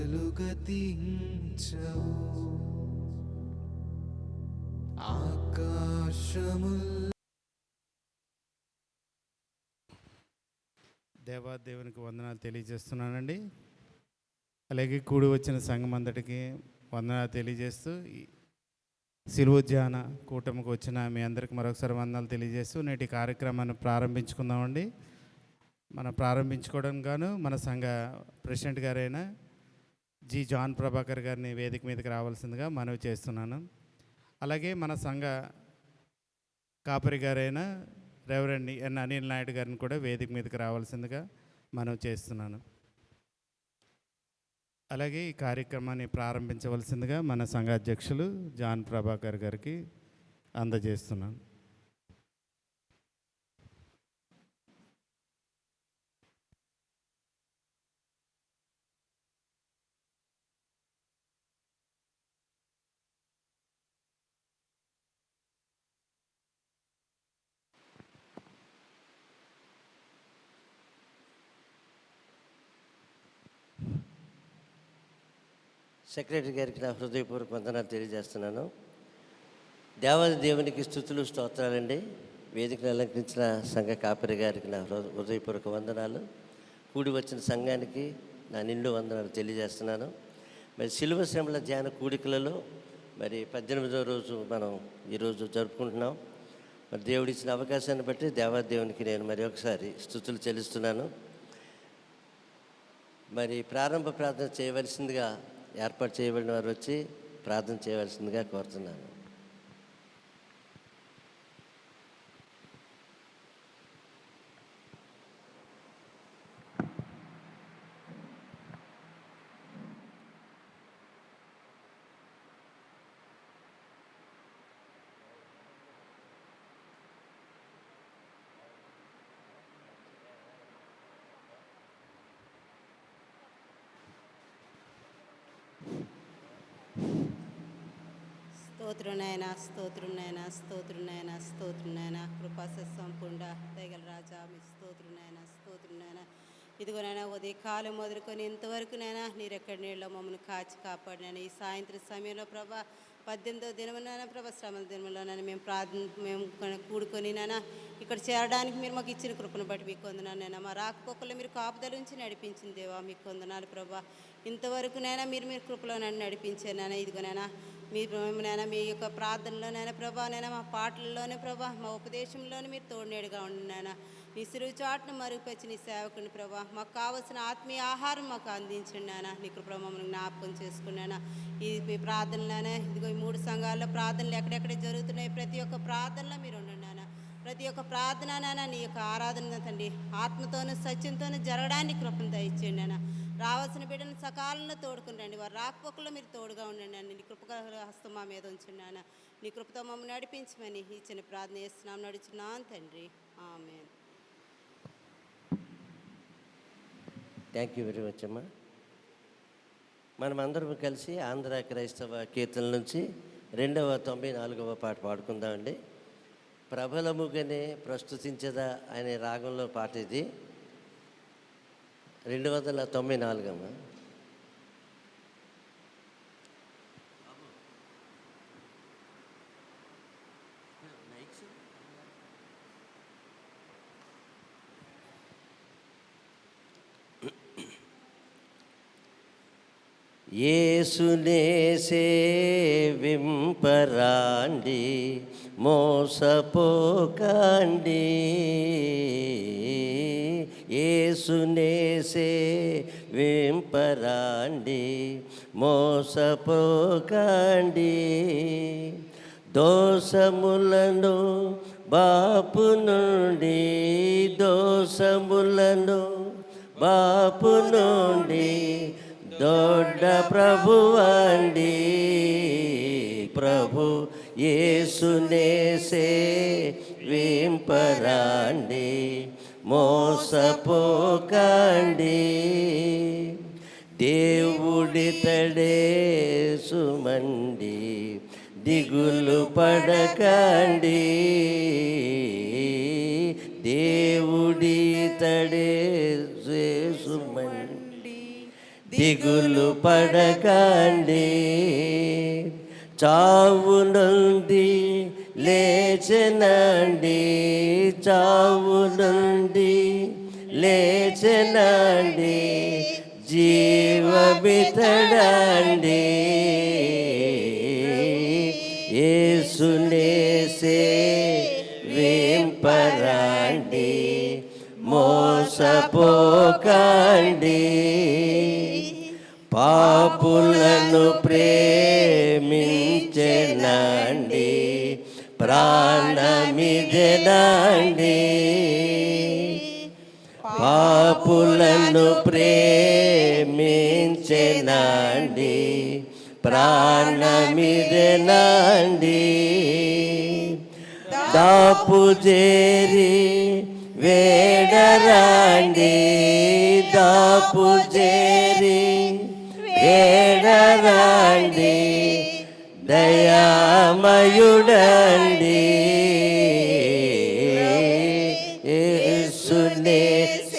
కొండలు గతించవు, ఆకాశముల్ దేవాదేవునికి వందనాలు తెలియజేస్తున్నానండి. అలాగే కూడి వచ్చిన సంఘం అంతటికి వందనాలు తెలియజేస్తూ సిలువ ధ్యాన కూటమికి వచ్చిన మీ అందరికి మరొకసారి వందనాలు తెలియజేస్తూ నేటి కార్యక్రమాన్ని ప్రారంభించుకుందామండి. ప్రారంభించుకోవడానికి గాను మన సంఘ ప్రెసిడెంట్ గారైన జి జాన్ ప్రభాకర్ గారిని వేదిక మీదకి రావాల్సిందిగా మనవి చేస్తున్నాను. అలాగే మన సంఘ కాపరి గారైన రెవరెండ్ ఎన్ అనిల్ నాయుడు గారిని కూడా వేదిక మీదకి రావాల్సిందిగా మనవి చేస్తున్నాను. అలాగే ఈ కార్యక్రమాన్ని ప్రారంభించవలసిందిగా మన సంఘ అధ్యక్షులు జాన్ ప్రభాకర్ గారికి అందజేస్తున్నాను. సెక్రటరీ గారికి నా హృదయపూర్వక వందనాలు తెలియజేస్తున్నాను. దేవునికి స్తుతులు స్తోత్రాలండి. వేదికను అలంకరించిన సంఘ కాపరి గారికి నా హృదయపూర్వక వందనాలు. కూడి వచ్చిన సంఘానికి నా నిండు వందనాలు తెలియజేస్తున్నాను. మరి శిలువ శ్రమల ధ్యాన కూడికలలో మరి 18వ రోజు మనం ఈరోజు జరుపుకుంటున్నాం. మరి దేవుడిచ్చిన అవకాశాన్ని బట్టి దేవునికి నేను మరి ఒకసారి స్తుతులు చెల్లిస్తున్నాను. మరి ప్రారంభ ప్రార్థన చేయవలసిందిగా ఏర్పాటు చేయబడిన వారు వచ్చి ప్రార్థన చేయవలసిందిగా కోరుతున్నాను. స్తోత్రునైనా స్తోత్రునైనా స్తోత్రునైనా స్తోత్రునైనా కృపాస సంపూర్ణ దయగల రాజా మీ స్తోత్రునైనా స్తోత్రునైనా ఇదిగోనైనా ఉదయకాలం మొదలుకొని ఇంతవరకునైనా నీరెక్కడి నీళ్ళలో మమ్మల్ని కాచి కాపాడినైనా ఈ సాయంత్రం సమయంలో ప్రభా 18వ దినమునైనా ప్రభా శ్రమల దినములోనైనా మేము కూడుకొనినైనా ఇక్కడ చేరడానికి మీరు మాకు ఇచ్చిన కృపను బట్టి మీకు వందనాలైనా మా రాకపోకల్లో మీరు కాపుదల నుంచి నడిపించిన దేవా మీకు వందనాలు ప్రభా. ఇంతవరకునైనా మీరు కృపలో నన్ను నడిపించానైనా ఇదిగోనైనా మేమునైనా మీ యొక్క ప్రార్థనలోనైనా ప్రభానైనా మా పాటల్లోనే ప్రభా మా ఉపదేశంలోనే మీరు తోడునేడుగా ఉండినైనా నీ సిరువు చాటును మరుగుపరిచి నీ సేవకుని ప్రభా మాకు కావలసిన ఆత్మీయ ఆహారం మాకు అందించండి నాయన నీ కృప మమ్మల్ని జ్ఞాపకం చేసుకున్నానా. ఈ ప్రార్థనలోనే ఇదిగో ఈ 3 సంఘాల్లో ప్రార్థనలు ఎక్కడెక్కడ జరుగుతున్నాయి ప్రతి ఒక్క ప్రార్థనలో మీరు ఉండండి నాయన. ప్రతి ఒక్క ప్రార్థన నీ యొక్క ఆరాధన తండ్రి ఆత్మతోనూ సత్యంతోనూ జరగడానికి కృపను దయచేయండి నాయన. రావాల్సిన బిడ్డను సకాలంలో తోడుకుని రండి. వారు రాకపోకల్లో మీరు తోడుగా ఉండండి అని నీ కృప హస్తం మా మీద ఉంచండి నాయన. నీ కృపతో మమ్మల్ని నడిపించమని ఈ చిన్న ప్రార్థన చేస్తున్నాం నడుచున్నాను తండ్రి. ఆమేన్. థ్యాంక్ యూ వెరీ మచ్ అమ్మా. మనమందరం కలిసి ఆంధ్ర క్రైస్తవ కీర్తనల నుంచి 294వ పాట పాడుకుందామండి. ప్రబలముగానే ప్రస్తుతించదా అనే రాగంలో పాట ఇది. 294 అమ్మా. యేసునే సేవింపరాండి మోసపోకండి, యేసునే సేవింపరాండి మోసపోకండి. దోషములను బాపు నుండి దోషములను బాపు నుండి దొడ్డ ప్రభువండి. ప్రభు యేసునే సేవింపరాండి మోసపోకండి. దేవుడితడే సుమండి దిగులు పడకండి, దేవుడితడే సుమండి దిగులు పడకండి, చావు నుండి లేచనండి, చావు నుండి లేచనండి, జీవమితడండి. యేసునేసే వింపరండి, మోసపోకండి, పాపులను ప్రేమించెనండి, ప్రాణమిదెనండి, పాపులను ప్రేమించెనండి, ప్రాణమిదెనండి. దాపు చేరి వేడరండి, దాపు చేరి వేడరండి, దయామయుడండి, యేసునే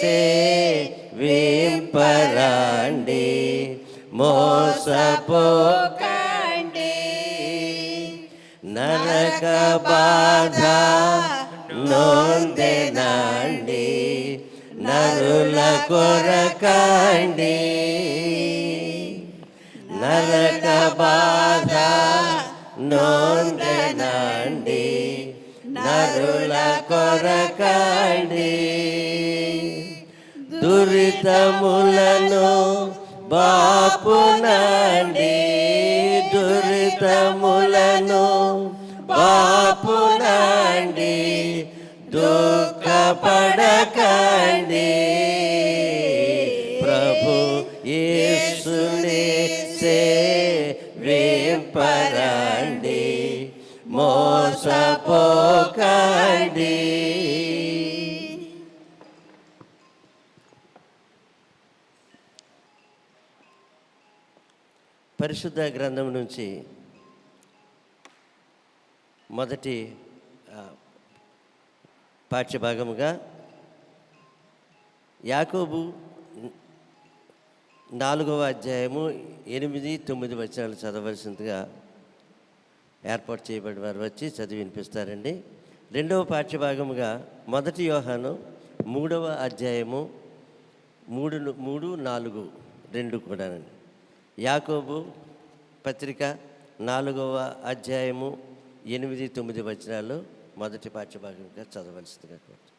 సేవింపరండి, మోసపోకండి. నరక బాధ నొందెనండి, నరుల కొరకండి, నరక బాధ నొందెనండి, నరుల కొరకండి, దురితములను బాపునండి, దురితములను బాపునండి, దుఃఖపడకండి, ప్రభు యేసునే సేవింపరండి, మోసపోకండి. పరిశుద్ధ గ్రంథం నుంచి మొదటి పాఠ్యభాగముగా యాకోబు 4వ అధ్యాయము 8-9 వచనాలు చదవలసిందిగా ఏర్పాటు చేయబడిన వారు వచ్చి చదివి వినిపిస్తారండి. రెండవ పాఠ్యభాగముగా మొదటి యోహాను 3వ అధ్యాయము 3, 4 కూడానండి. యాకోబు పత్రిక 4వ అధ్యాయము 8-9 వచనాలు మొదటి పాఠ్యభాగంగా చదవలసిందిగా కోరుతున్నాను.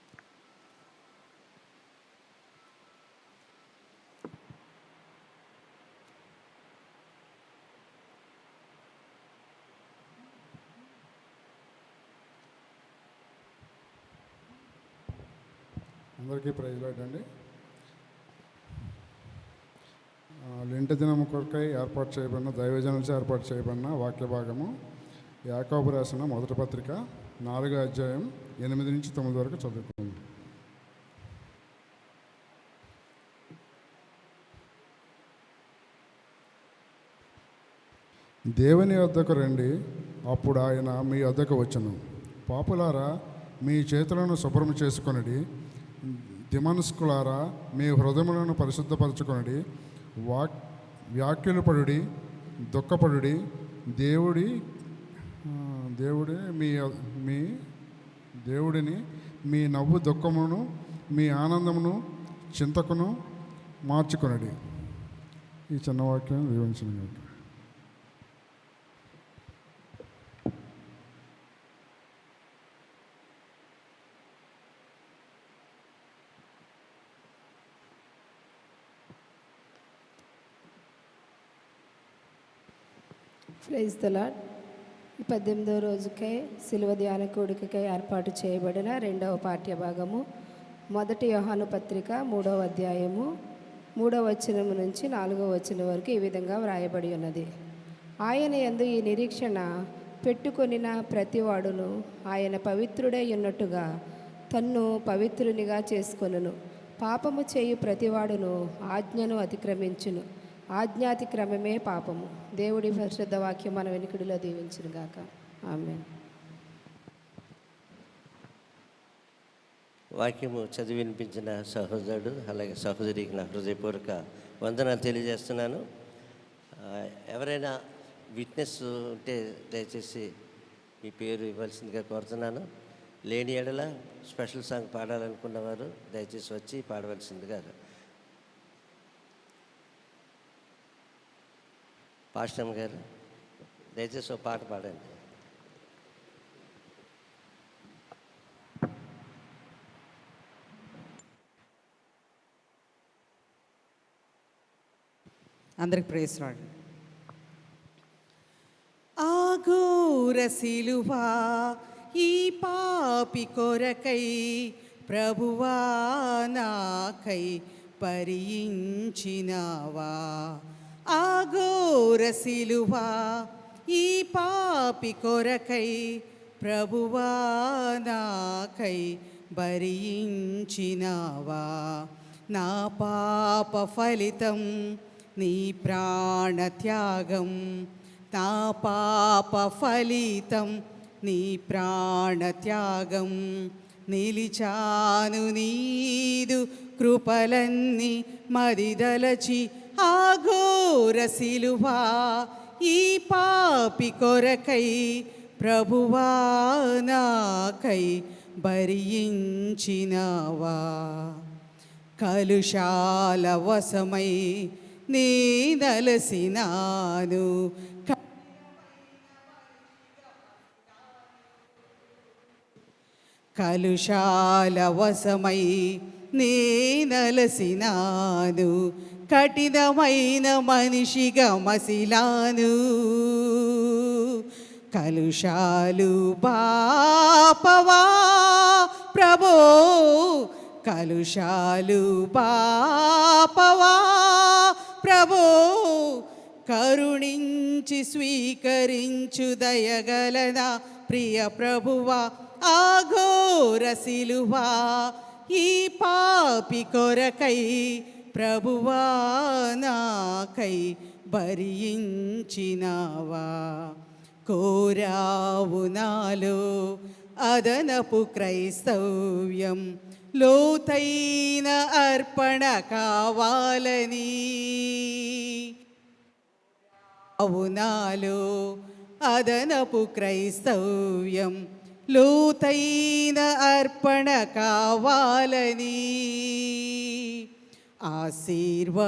అందరికీ ప్రైజ్ లార్డ్ అండి. లెంట దినం కొరకై ఏర్పాటు చేయబడిన దైవజనులచే ఏర్పాటు చేయబడిన వాక్య భాగము యాకోబు రాసిన మొదటి పత్రిక 4వ అధ్యాయం 8-9 వరకు చదువుకుందాం. దేవుని వద్దకు రండి, అప్పుడు ఆయన మీ వద్దకు వచ్చును. పాపులారా, మీ చేతులను శుభ్రం చేసుకొనిడి, దిమనస్కులారా, మీ హృదయములను పరిశుద్ధపరచుకొనిడి, వ్యాఖ్యలుపడుడి, దుఃఖపడుడి, దేవుడిని మీ నవ్వు దుఃఖమును, మీ ఆనందమును చింతకును మార్చుకొనిడి. ఈ చిన్న వాక్యం దీవించిన గాక. Praise the Lord. 18వ రోజుకై శిలువ ధ్యాన కూడికకై ఏర్పాటు చేయబడిన రెండవ పాఠ్యభాగము మొదటి యోహాను పత్రిక 3వ అధ్యాయము 3వ వచనం నుంచి 4వ వచనం వరకు ఈ విధంగా వ్రాయబడి ఉన్నది. ఆయన యందు ఈ నిరీక్షణ పెట్టుకొనిన ప్రతివాడును ఆయన పవిత్రుడై ఉన్నట్టుగా తన్ను పవిత్రునిగా చేసుకొనును. పాపము చేయు ప్రతివాడును ఆజ్ఞను అతిక్రమించును. ఆజ్ఞాతిక్రమమే పాపము. దేవుడి పరిశుద్ధ వాక్యం మన వెనుకడిలో దీవించును గాక. ఆమేన్. వాక్యము చదివి వినిపించిన సహోదరుడు అలాగే సహోదరికి నా హృదయపూర్వక వందనాలు తెలియజేస్తున్నాను. ఎవరైనా విట్నెస్ ఉంటే దయచేసి మీ పేరు ఇవ్వాల్సిందిగా కోరుతున్నాను. లేని ఎడల స్పెషల్ సాంగ్ పాడాలనుకున్నవారు దయచేసి వచ్చి పాడవలసిందిగా. పాస్టమ్ గారు దయచేసి ఒక పాట పాడండి. అందరికి ప్రేస్ రాడు. ఆఘోర సిలువా ఈ పాపి కొరకై ప్రభువా నాకై పరియించినావా. ఆఘోర సిలువా ఈ పాపి కొరకై ప్రభువా నాకై భరించినావా. నా పాప ఫలితం నీ ప్రాణత్యాగం, నా పాప ఫలితం నీ ప్రాణత్యాగం. నిలిచాను నీదు కృపలన్నీ మదిదలచి ఆఘోర సిలువా ఈ పాపి కొరకై ప్రభువా నాకై భరించినావా. కలుషాల వశమై నీ నలసినాను, కలుషాల వశమై నే నలసినాను, కఠినమైన మనిషిగా మసిలాను. కలుషాలు బాపవా ప్రభో, కలుషాలు బాపవా ప్రభో. కరుణించి స్వీకరించు దయగలనా ప్రియ ప్రభువా. ఆఘోర సిలువా ఈ పాపి కొరకై ప్రభువా నాకై భరించినావా. కోరావు నాలో అదనపు క్రైస్తవ్యం, లోతైన అర్పణ కావాలని. అవునాలో అదనపు క్రైస్తవ్యం, లోతైన అర్పణ కావాలని. ఆశీర్వదించవా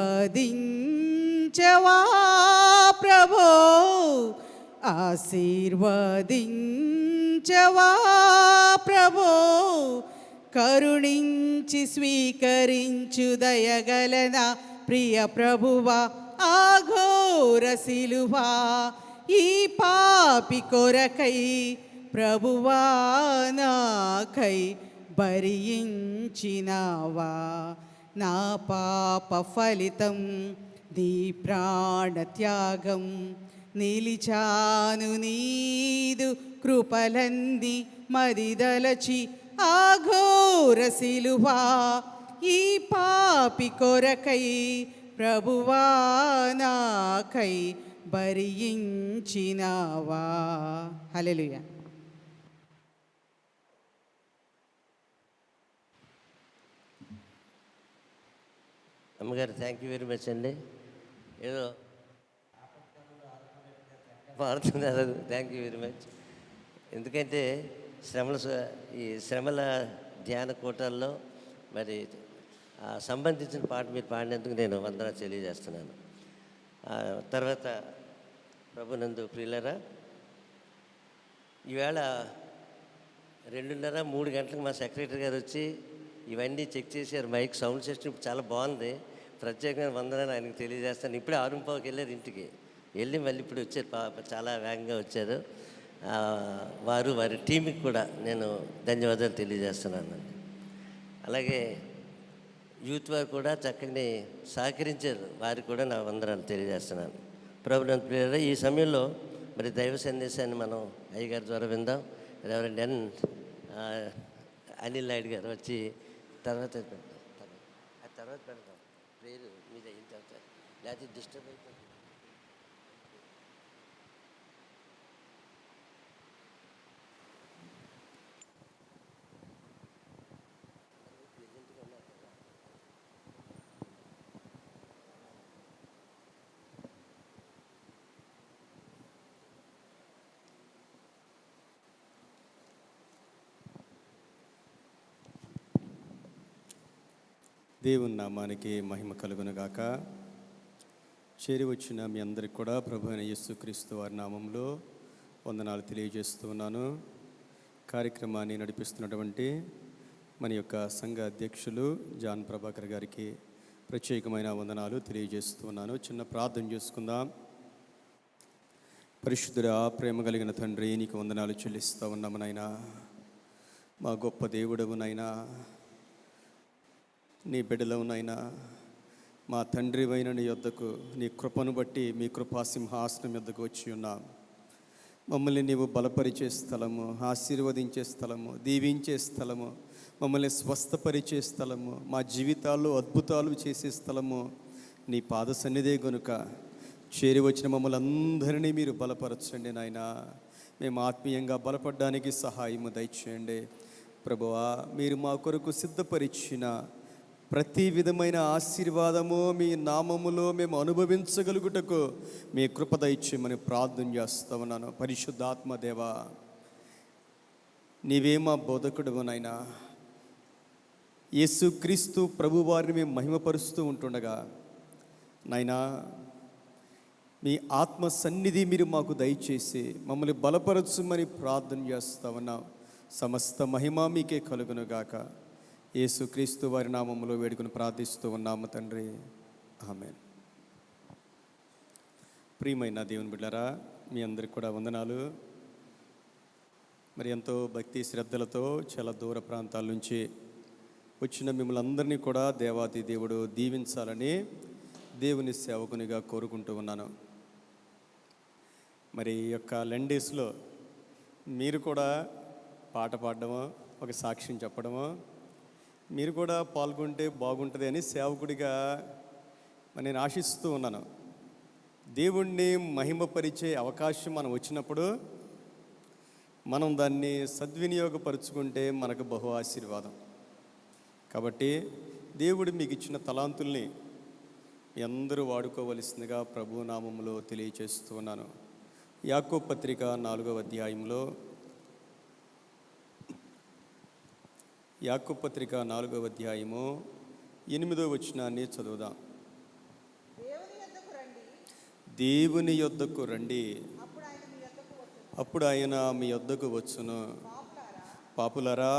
ప్రభో, ఆశీర్వదించవా ప్రభో. కరుణించి స్వీకరించు దయగలనా ప్రియ ప్రభువా. ఆఘోర సిలువా ఈ పాపి కొరకై ప్రభువా నాకై భరించినావా. నా పాప ఫలితం నీ ప్రాణత్యాగం, నిలిచాను నీదు కృపలన్నీ మదిదలచి ఆఘోర సిలువా ఈ పాపి కొరకై ప్రభువా నాకై భరించినావా. హల్లెలూయా. అమ్మగారు థ్యాంక్ యూ వెరీ మచ్ అండి. ఏదో పాడుతున్నారు, థ్యాంక్ యూ వెరీ మచ్. ఎందుకంటే ఈ శ్రమల ధ్యాన కూటాల్లో మరి సంబంధించిన పాట మీరు పాడినందుకు నేను వందనాలు తెలియజేస్తున్నాను. తర్వాత ప్రభునందు ప్రియులరా, ఈవేళ 2:30-3 గంటలకు మా సెక్రటరీ గారు వచ్చి ఇవన్నీ చెక్ చేశారు. మైక్ సౌండ్ సిస్టమ్ చాలా బాగుంది, ప్రత్యేకమైన వందనాలు ఆయనకు తెలియజేస్తాను. ఇప్పుడే 6:15కి వెళ్ళారు ఇంటికి, వెళ్ళి మళ్ళీ ఇప్పుడు వచ్చారు, చాలా వేగంగా వచ్చారు. వారి టీంకి కూడా నేను ధన్యవాదాలు తెలియజేస్తున్నాను. అలాగే యూత్ వారు కూడా చక్కని సహకరించారు, వారికి కూడా నా వందనాలు తెలియజేస్తున్నాను. ప్రభునందు ప్రియులారా, ఈ సమయంలో మరి దైవ సందేశాన్ని మనం అయ్యగారి ద్వారా విందాం. రెవరెండ్ అనిల్ నాయుడు గారు వచ్చి తర్వాత పెడతాం ప్రేరు మీద అయిన తర్వాత, లేకపోతే డిస్టర్బ్ అయిపోతుంది. దేవుని నామానికి మహిమ కలుగునుగాక. చేరి వచ్చిన మీ అందరికి కూడా ప్రభు అయిన యేసుక్రీస్తు వారి నామంలో వందనాలు తెలియజేస్తూ ఉన్నాను. కార్యక్రమాన్ని నడిపిస్తున్నటువంటి మన యొక్క సంఘ అధ్యక్షులు జాన్ ప్రభాకర్ గారికి ప్రత్యేకమైన వందనాలు తెలియజేస్తూ ఉన్నాను. చిన్న ప్రార్థన చేసుకుందాం. పరిశుద్ధుడా, ప్రేమ కలిగిన తండ్రి, నీకు వందనాలు చెల్లిస్తూ ఉన్నాము నాయనా. మా గొప్ప దేవుడవు నాయనా, నీ బిడ్డలవునైనా మా తండ్రివైన నీ యొద్దకు నీ కృపను బట్టి మీ కృపా సింహాసనం యొద్దకు వచ్చి ఉన్నాం. మమ్మల్ని నీవు బలపరిచే స్థలము, ఆశీర్వదించే స్థలము, దీవించే స్థలము, మమ్మల్ని స్వస్థపరిచే స్థలము, మా జీవితాల్లో అద్భుతాలు చేసే స్థలము నీ పాద సన్నిధే గనుక చేరి వచ్చిన మమ్మల్ని అందరినీ మీరు బలపరచండి నాయనా. మేము ఆత్మీయంగా బలపడడానికి సహాయము దయచేయండి ప్రభువా. మీరు మా కొరకు సిద్ధపరిచిన ప్రతి విధమైన ఆశీర్వాదము మీ నామములో మేము అనుభవించగలుగుటకు మీ కృప దయచేయమని ప్రార్థన చేస్తూ ఉన్నాను. పరిశుద్ధాత్మ దేవా, నీవే మా బోధకుడువు నాయనా. యేసుక్రీస్తు ప్రభువారిని మేము మహిమపరుస్తూ ఉంటుండగా నాయనా, మీ ఆత్మ సన్నిధి మీరు మాకు దయచేసి మమ్మల్ని బలపరచుమని ప్రార్థన చేస్తూ ఉన్నాం. సమస్త మహిమ మీకే కలుగునుగాక. యేసుక్రీస్తు వారి నామములో వేడుకొని ప్రార్థిస్తూ ఉన్నాము తండ్రి, ఆమేన్. ప్రియమైన దేవుని బిడ్డలారా, మీ అందరికి కూడా వందనాలు. మరి ఎంతో భక్తి శ్రద్ధలతో చాలా దూర ప్రాంతాల నుంచి వచ్చిన మిమ్మల్ని అందరినీ కూడా దేవాది దేవుడు దీవించాలని దేవుని సేవకునిగా కోరుకుంటూ ఉన్నాను. మరి ఈ యొక్క లెండేస్లో మీరు కూడా పాట పాడడమో, ఒక సాక్ష్యం చెప్పడమో, మీరు కూడా పాల్గొంటే బాగుంటుంది అని సేవకుడిగా నేను ఆశిస్తూ ఉన్నాను. దేవుణ్ణి మహిమపరిచే అవకాశం మనం వచ్చినప్పుడు మనం దాన్ని సద్వినియోగపరుచుకుంటే మనకు బహు ఆశీర్వాదం. కాబట్టి దేవుడు మీకు ఇచ్చిన తలాంతుల్ని మీ అందరూ వాడుకోవలసిందిగా ప్రభు నామములో తెలియచేస్తూ ఉన్నాను. యాకోబు పత్రిక 4వ అధ్యాయంలో, యాకోబు పత్రిక 4వ అధ్యాయము 8వ వచనాన్ని చదువుదాం. దేవుని యొద్దకు రండి, అప్పుడు ఆయన మీ యొద్దకు వచ్చును. పాపులారా,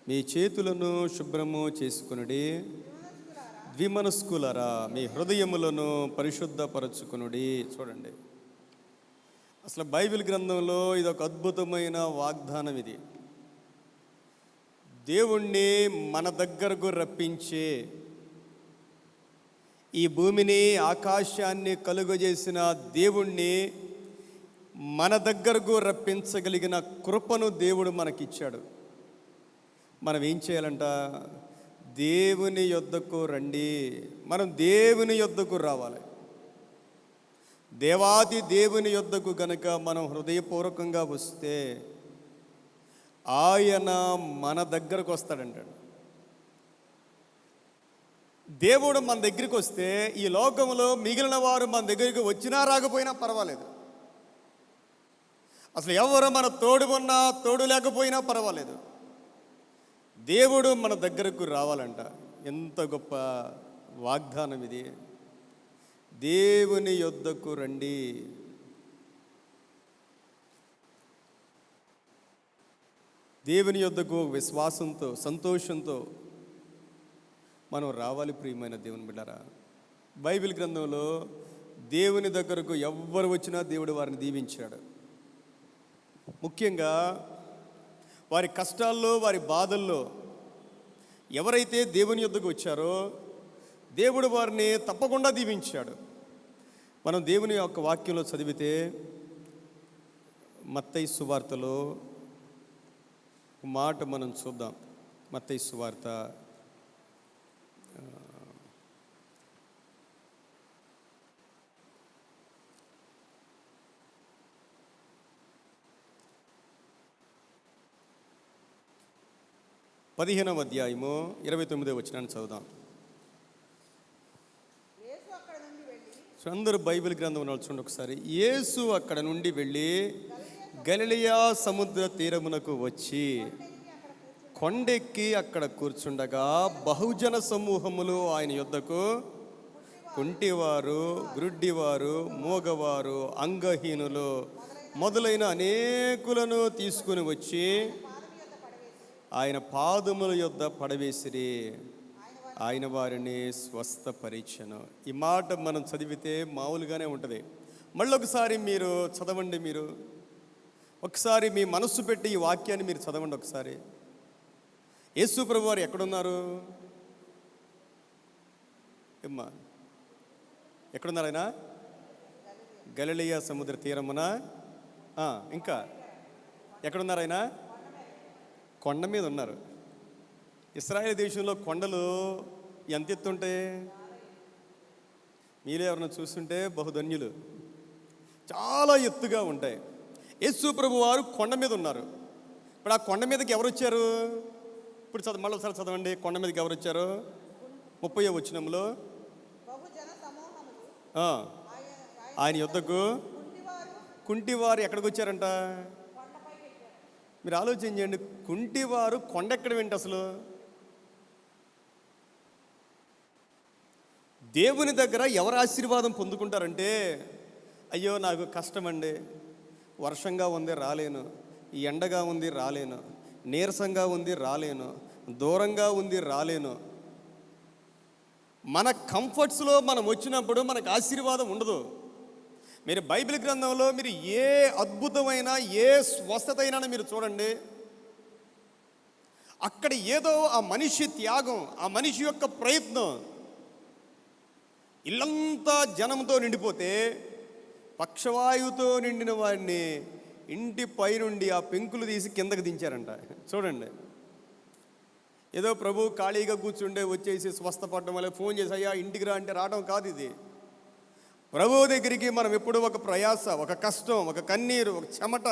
మీ చేతులను శుభ్రము చేసుకునుడి, ద్విమనస్కులారా మీ హృదయములను పరిశుద్ధపరచుకునుడి. చూడండి, అసలు బైబిల్ గ్రంథంలో ఇది ఒక అద్భుతమైన వాగ్దానం. ఇది దేవుణ్ణి మన దగ్గరకు రప్పించే, ఈ భూమిని ఆకాశాన్ని కలుగజేసిన దేవుణ్ణి మన దగ్గరకు రప్పించగలిగిన కృపను దేవుడు మనకిచ్చాడు. మనం ఏం చేయాలంట? దేవుని యొద్దకు రండి. మనం దేవుని యొద్దకు రావాలి. దేవాది దేవుని యొద్దకు గనక మనం హృదయపూర్వకంగా వస్తే ఆయన మన దగ్గరకు వస్తాడంటాడు. దేవుడు మన దగ్గరికి వస్తే ఈ లోకంలో మిగిలిన వారు మన దగ్గరికి వచ్చినా రాకపోయినా పర్వాలేదు. అసలు ఎవరు మన తోడు ఉన్నా తోడు లేకపోయినా పర్వాలేదు. దేవుడు మన దగ్గరకు రావాలంట. ఎంత గొప్ప వాగ్దానం ఇది! దేవుని యొద్దకు రండి. దేవుని యొద్దకు విశ్వాసంతో, సంతోషంతో మనం రావాలి. ప్రియమైన దేవుని బిడ్డలారా, బైబిల్ గ్రంథంలో దేవుని దగ్గరకు ఎవ్వరు వచ్చినా దేవుడు వారిని దీవించాడు. ముఖ్యంగా వారి కష్టాల్లో, వారి బాధల్లో ఎవరైతే దేవుని యొద్దకు వచ్చారో దేవుడు వారిని తప్పకుండా దీవించాడు. మనం దేవుని యొక్క వాక్యంలో చదివితే మత్తయి సువార్తలో ఒక మాట మనం చూద్దాం. మత్తయి సువార్త 15వ అధ్యాయము 29వ వచనాన్ని చదువుదాం. అందరూ బైబిల్ గ్రంథం చూడండి ఒకసారి. యేసు అక్కడ నుండి వెళ్ళి గలిలయ సముద్ర తీరమునకు వచ్చి కొండెక్కి అక్కడ కూర్చుండగా బహుజన సమూహములు ఆయన యొద్దకు కుంటివారు, గ్రుడ్డివారు, మూగవారు, అంగహీనులు మొదలైన అనేకులను తీసుకుని వచ్చి ఆయన పాదముల యొద్ద పడవేసిరి. ఆయన వారిని స్వస్థపరిచెను. ఈ మాట మనం చదివితే మామూలుగానే ఉంటుంది. మళ్ళీ ఒకసారి మీరు చదవండి. మీరు ఒకసారి మీ మనస్సు పెట్టి ఈ వాక్యాన్ని మీరు చదవండి ఒకసారి. యేసు ప్రభు వారు ఎక్కడున్నారు? ఏమ్మా ఎక్కడున్నారు ఆయన? గలిలయ సముద్ర తీరమున. ఇంకా ఎక్కడున్నారు ఆయన? కొండ మీద ఉన్నారు. ఇశ్రాయేలు దేశంలో కొండలు ఎంత ఎత్తు ఉంటాయి? మీరే ఎవరైనా చూస్తుంటే బహుధన్యులు. చాలా ఎత్తుగా ఉంటాయి. యేసు ప్రభు వారు కొండ మీద ఉన్నారు. ఇప్పుడు ఆ కొండ మీదకి ఎవరు వచ్చారు? ఇప్పుడు మళ్ళీ ఒకసారి చదవండి. కొండ మీదకి ఎవరు వచ్చారు? 30వ వచనంలో ఆయన యొద్దకు కుంటివారు ఎక్కడికి వచ్చారంట? మీరు ఆలోచన చేయండి. కుంటివారు కొండ ఎక్కడ వెంట అసలు? దేవుని దగ్గర ఎవరు ఆశీర్వాదం పొందుకుంటారంటే, అయ్యో నాకు కష్టమండి, వర్షంగా ఉంది రాలేను, ఎండగా ఉంది రాలేను, నీరసంగా ఉంది రాలేను, దూరంగా ఉంది రాలేను. మన కంఫర్ట్స్లో మనం వచ్చినప్పుడు మనకు ఆశీర్వాదం ఉండదు. మీరు బైబిల్ గ్రంథంలో మీరు ఏ అద్భుతమైన ఏ స్వస్థత అయినా మీరు చూడండి, అక్కడ ఏదో ఆ మనిషి త్యాగం, ఆ మనిషి యొక్క ప్రయత్నం. ఇల్లంతా జనంతో నిండిపోతే పక్షవాయువుతో నిండిన వాడిని ఇంటి పైనుండి ఆ పెంకులు తీసి కిందకి దించారంట. చూడండి, ఏదో ప్రభు ఖాళీగా కూర్చుండే వచ్చేసి స్వస్థపడడం వల్ల ఫోన్ చేసి అయ్యా ఇంటికి రా అంటే రావడం కాదు. ఇది ప్రభు దగ్గరికి మనం ఎప్పుడు ఒక ప్రయాస, ఒక కష్టం, ఒక కన్నీరు, ఒక చెమట,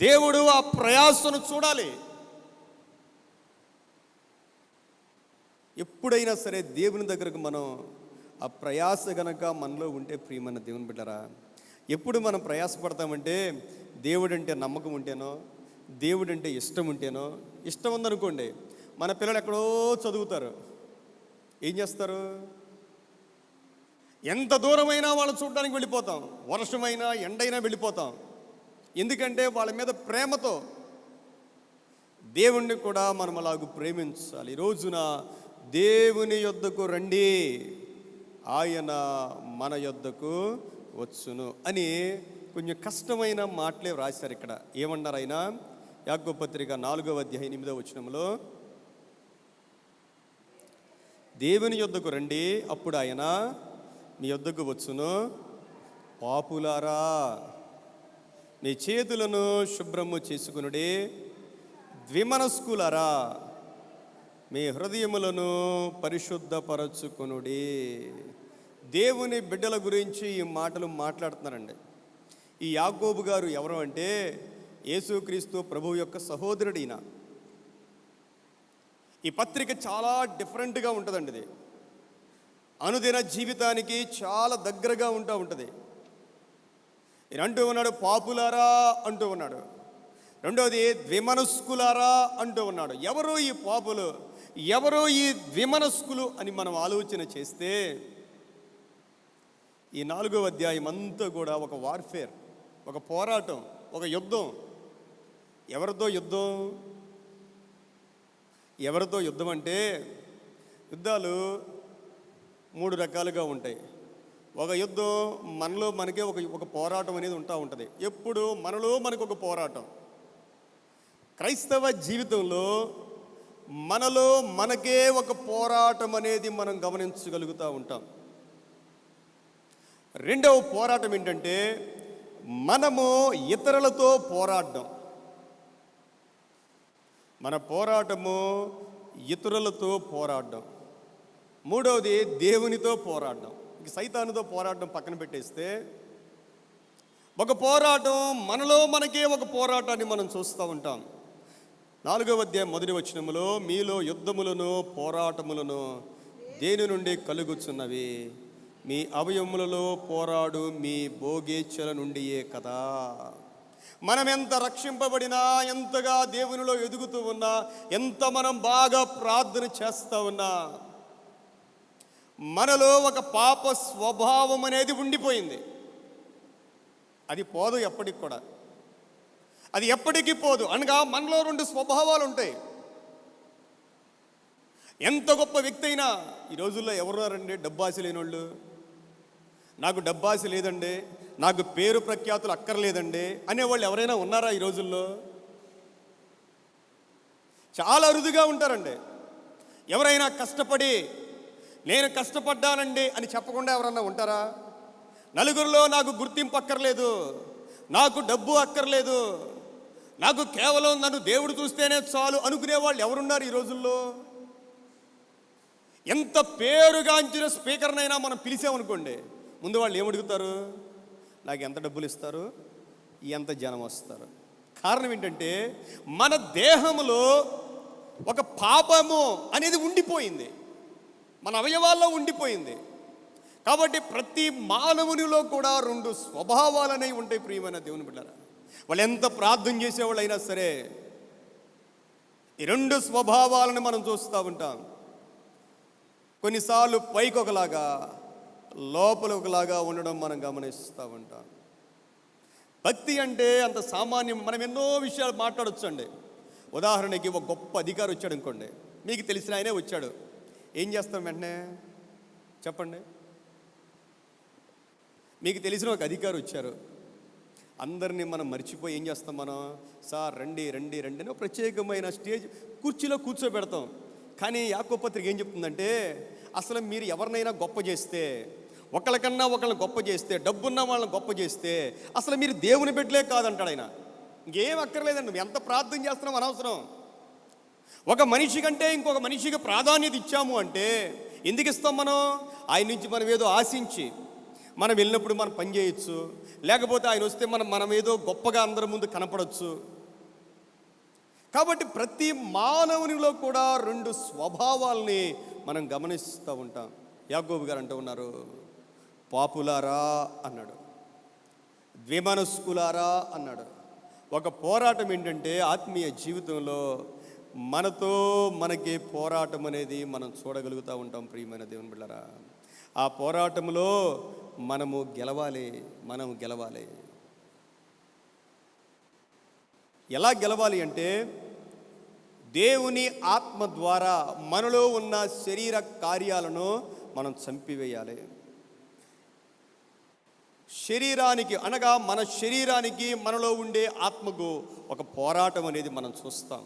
దేవుడు ఆ ప్రయాసను చూడాలి. ఎప్పుడైనా సరే దేవుని దగ్గరకు మనం ఆ ప్రయాస గనక మనలో ఉంటే, ప్రియమైన దేవుని బిడ్డరా, ఎప్పుడు మనం ప్రయాసపడతామంటే దేవుడంటే నమ్మకం ఉంటేనో, దేవుడంటే ఇష్టం ఉంటేనో. ఇష్టం ఉందనుకోండి, మన పిల్లలు ఎక్కడో చదువుతారు, ఏం చేస్తారు? ఎంత దూరమైనా వాళ్ళు చూడడానికి వెళ్ళిపోతాం, వర్షమైనా ఎండైనా వెళ్ళిపోతాం. ఎందుకంటే వాళ్ళ మీద ప్రేమతో. దేవుణ్ణి కూడా మనం అలాగూ ప్రేమించాలి. ఈ రోజున దేవుని యొద్దకు రండి, ఆయన మన యొద్దకు వచ్చును అని కొంచెం కష్టమైన మాటలే రాశారు ఇక్కడ. ఏమన్నారు ఆయన? యాకోబు పత్రిక 4వ అధ్యాయం 8వ వచనంలో, దేవుని యొద్దకు రండి, అప్పుడు ఆయన మీ యొద్దకు వచ్చును. పాపులారా, మీ చేతులను శుభ్రము చేసుకునుడి. ద్విమనస్కులారా, మీ హృదయములను పరిశుద్ధపరచుకునుడి. దేవుని బిడ్డల గురించి ఈ మాటలు మాట్లాడుతున్నారండి. ఈ యాకోబు గారు ఎవరు అంటే, యేసుక్రీస్తు ప్రభువు యొక్క సహోదరుడు ఈయన. ఈ పత్రిక చాలా డిఫరెంట్గా ఉంటుందండి. ఇది అనుదిన జీవితానికి చాలా దగ్గరగా ఉంటుంది. ఈయన అంటూ ఉన్నాడు పాపులారా అంటూ ఉన్నాడు. రెండవది ద్విమనస్కులారా అంటూ ఉన్నాడు. ఎవరు ఈ పాపులు, ఎవరు ఈ ద్విమనస్కులు అని మనం ఆలోచన చేస్తే, ఈ 4వ అధ్యాయం అంతా కూడా ఒక వార్ఫేర్, ఒక పోరాటం, ఒక యుద్ధం. ఎవరితో యుద్ధం? ఎవరితో యుద్ధం అంటే, యుద్ధాలు 3 రకాలుగా ఉంటాయి. ఒక యుద్ధం మనలో మనకే ఒక పోరాటం అనేది ఉంటుంది. ఎప్పుడు మనలో మనకు ఒక పోరాటం. క్రైస్తవ జీవితంలో మనలో మనకే ఒక పోరాటం అనేది మనం గమనించగలుగుతూ ఉంటాం. రెండవ పోరాటం ఏంటంటే, మనము ఇతరులతో పోరాడడం. మన పోరాటము ఇతరులతో పోరాడడం. మూడవది దేవునితో పోరాడడం. సైతానుతో పోరాడడం పక్కన పెట్టేస్తే, ఒక పోరాటం మనలో మనకే ఒక పోరాటాన్ని మనం చూస్తూ ఉంటాం. 4వ అధ్యాయం 1వ వచనములో, మీలో యుద్ధములను పోరాటములను దేని నుండి కలుగుచున్నవి? మీ అవయములలో పోరాడు మీ భోగేచ్ఛల నుండియే కదా. మనం ఎంత రక్షింపబడినా, ఎంతగా దేవునిలో ఎదుగుతూ ఉన్నా, ఎంత మనం బాగా ప్రార్థన చేస్తూ ఉన్నా, మనలో ఒక పాప స్వభావం అనేది ఉండిపోయింది. అది పోదు ఎప్పటికి కూడా, అది ఎప్పటికీ పోదు. అనగా మనలో 2 స్వభావాలు ఉంటాయి. ఎంత గొప్ప వ్యక్తి అయినా, ఈ రోజుల్లో ఎవరున్నారండి డబ్బాసి లేని వాళ్ళు? నాకు డబ్బాసి లేదండి, నాకు పేరు ప్రఖ్యాతులు అక్కర్లేదండి అనేవాళ్ళు ఎవరైనా ఉన్నారా ఈ రోజుల్లో? చాలా అరుదుగా ఉంటారండి. ఎవరైనా కష్టపడి నేను కష్టపడ్డానండి అని చెప్పకుండా ఎవరన్నా ఉంటారా? నలుగురిలో నాకు గుర్తింపు అక్కర్లేదు, నాకు డబ్బు అక్కర్లేదు, నాకు కేవలం నన్ను దేవుడు చూస్తేనే చాలు అనుకునే వాళ్ళు ఎవరున్నారు ఈ రోజుల్లో? ఎంత పేరుగాంచిన స్పీకర్నైనా మనం పిలిచామనుకోండి, ముందు వాళ్ళు ఏమడుగుతారు? నాకు ఎంత డబ్బులు ఇస్తారు, ఎంత జనం వస్తారు. కారణం ఏంటంటే మన దేహంలో ఒక పాపము అనేది ఉండిపోయింది, మన అవయవాల్లో ఉండిపోయింది. కాబట్టి ప్రతి మానవునిలో కూడా 2 స్వభావాలు అనేవి ఉంటాయి. ప్రియమైన దేవుని బిడ్డలారా, వాళ్ళు ఎంత ప్రార్థన చేసేవాళ్ళు అయినా సరే ఈ 2 స్వభావాలను మనం చూస్తూ ఉంటాం. కొన్నిసార్లు పైకి ఒకలాగా, లోపల ఒకలాగా ఉండడం మనం గమనిస్తూ ఉంటాం. భక్తి అంటే అంత సామాన్యం. మనం ఎన్నో విషయాలు మాట్లాడొచ్చు అండి. ఉదాహరణకి ఒక గొప్ప అధికారి వచ్చాడు అనుకోండి, మీకు తెలిసిన ఆయనే వచ్చాడు, ఏం చేస్తాం వెంటనే చెప్పండి? మీకు తెలిసిన ఒక అధికారి వచ్చారు, అందరినీ మనం మర్చిపోయి ఏం చేస్తాం? మనం సార్ రండి రండి రండి అని ప్రత్యేకమైన స్టేజ్ కుర్చీలో కూర్చోబెడతాం. కానీ యాకోబు పత్రిక ఏం చెప్తుందంటే, అసలు మీరు ఎవరినైనా గొప్ప చేస్తే, ఒకళ్ళకన్నా ఒకళ్ళని గొప్ప చేస్తే, డబ్బున్న వాళ్ళని గొప్ప చేస్తే అసలు మీరు దేవుని బిడ్డలే కాదంటాడు ఆయన. ఇంకేం అక్కర్లేదండి, నువ్వు ఎంత ప్రార్థన చేస్తున్నావు అనవసరం. ఒక మనిషి కంటే ఇంకొక మనిషికి ప్రాధాన్యత ఇచ్చాము అంటే ఎందుకు ఇస్తాం? మనం ఆయన నుంచి మనం ఏదో ఆశించి మనం వెళ్ళినప్పుడు మనం పని చేయొచ్చు, లేకపోతే ఆయన వస్తే మనం ఏదో గొప్పగా అందరి ముందు కనపడవచ్చు. కాబట్టి ప్రతి మానవునిలో కూడా 2 స్వభావాల్ని మనం గమనిస్తూ ఉంటాం. యాకోబు గారు అంటూ ఉన్నారు, పాపులారా అన్నాడు, ద్విమనస్కులారా అన్నాడు. ఒక పోరాటం ఏంటంటే ఆత్మీయ జీవితంలో మనకి పోరాటం అనేది మనం చూడగలుగుతూ ఉంటాం. ప్రియమైన దేవుని బిడ్డలారా, ఆ పోరాటంలో మనము గెలవాలి. ఎలా గెలవాలి అంటే దేవుని ఆత్మ ద్వారా మనలో ఉన్న శరీర కార్యాలను మనం చంపివేయాలి. శరీరానికి అనగా మన శరీరానికి మనలో ఉండే ఆత్మకు ఒక పోరాటం అనేది మనం చూస్తాం.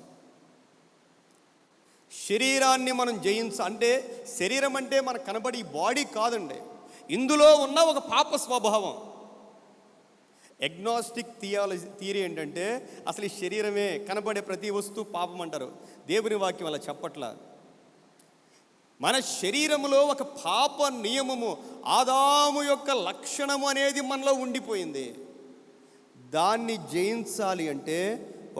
శరీరాన్ని మనం అంటే శరీరం అంటే మనకు కనబడి బాడీ కాదండి, ఇందులో ఉన్న ఒక పాప స్వభావం. ఎగ్నాస్టిక్ థియరీ ఏంటంటే అసలు ఈ శరీరమే కనబడే ప్రతి వస్తువు పాపం అంటారు. దేవుని వాక్యం అలా చెప్పట్లా. మన శరీరంలో ఒక పాప నియమము, ఆదాము యొక్క లక్షణము అనేది మనలో ఉండిపోయింది. దాన్ని జయించాలి అంటే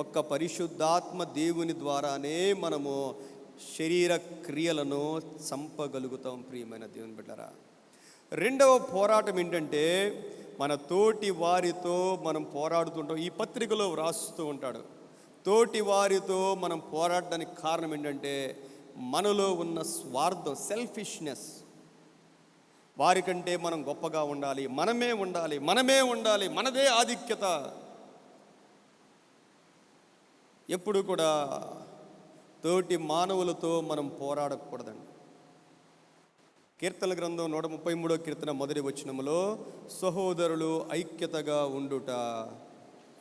ఒక్క పరిశుద్ధాత్మ దేవుని ద్వారానే మనము శరీర క్రియలను చంపగలుగుతాం. ప్రియమైన దేవుని బిడ్డలారా, 2వ పోరాటం ఏంటంటే మన తోటి వారితో మనం పోరాడుతుంటాం. ఈ పత్రికలో వ్రాస్తూ ఉంటాడు, తోటి వారితో మనం పోరాడడానికి కారణం ఏంటంటే మనలో ఉన్న స్వార్థం, సెల్ఫిష్నెస్. వారికంటే మనం గొప్పగా ఉండాలి, మనమే ఉండాలి, మనదే ఆధిక్యత. ఎప్పుడు కూడా తోటి మానవులతో మనం పోరాడకూడదండి. కీర్తన గ్రంథం 133వ కీర్తన 1వ వచనములో సహోదరులు ఐక్యతగా ఉండుట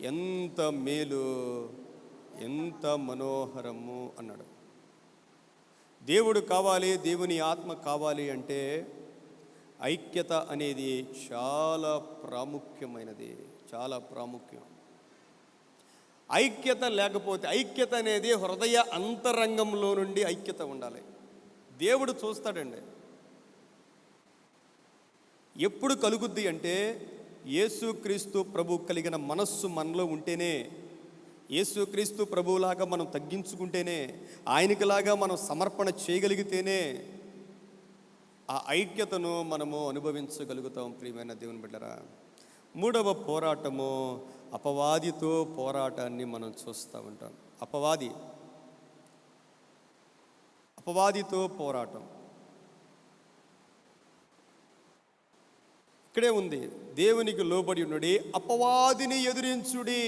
ఎంత మేలు, ఎంత మనోహరము అన్నాడు. దేవుడు కావాలి, దేవుని ఆత్మ కావాలి అంటే ఐక్యత అనేది చాలా ప్రాముఖ్యమైనది, చాలా ప్రాముఖ్యం. ఐక్యత లేకపోతే, ఐక్యత అనేది హృదయ అంతరంగంలో నుండి ఐక్యత ఉండాలి. దేవుడు చూస్తాడండి. ఎప్పుడు కలుగుద్ది అంటే యేసుక్రీస్తు ప్రభు కలిగిన మనస్సు మనలో ఉంటేనే, యేసుక్రీస్తు ప్రభువులాగా మనం తగ్గించుకుంటేనే, ఆయనకిలాగా మనం సమర్పణ చేయగలిగితేనే ఆ ఐక్యతను మనము అనుభవించగలుగుతాం. ప్రియమైన దేవుని బిడ్డలారా, మూడవ పోరాటము అపవాదితో పోరాటాన్ని మనం చూస్తూ ఉంటాం. అపవాదితో పోరాటం ఇక్కడే ఉంది. దేవునికి లోబడి ఉన్నడి అపవాదిని ఎదిరించుడి.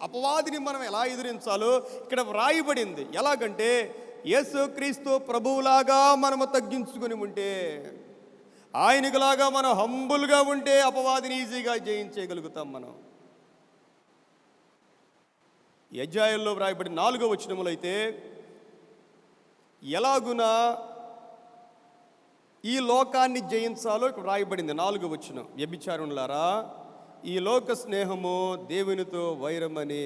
అపవాదిని మనం ఎలా ఎదిరించాలో ఇక్కడ వ్రాయబడింది. ఎలాగంటే యేసుక్రీస్తు ప్రభువులాగా మనము తగ్గించుకొని ఉంటే, ఆయనకులాగా మనం హంబుల్గా ఉంటే అపవాదిని ఈజీగా జయించగలుగుతాం. మనం ఈ అధ్యాయంలో వ్రాయబడిన 4వ వచనములో అయితే ఎలాగున ఈ లోకాన్ని జయించాలో ఇక్కడ వ్రాయబడింది. 4వ వచనం, వ్యభిచారులారా ఈ లోక స్నేహము దేవునితో వైరమని.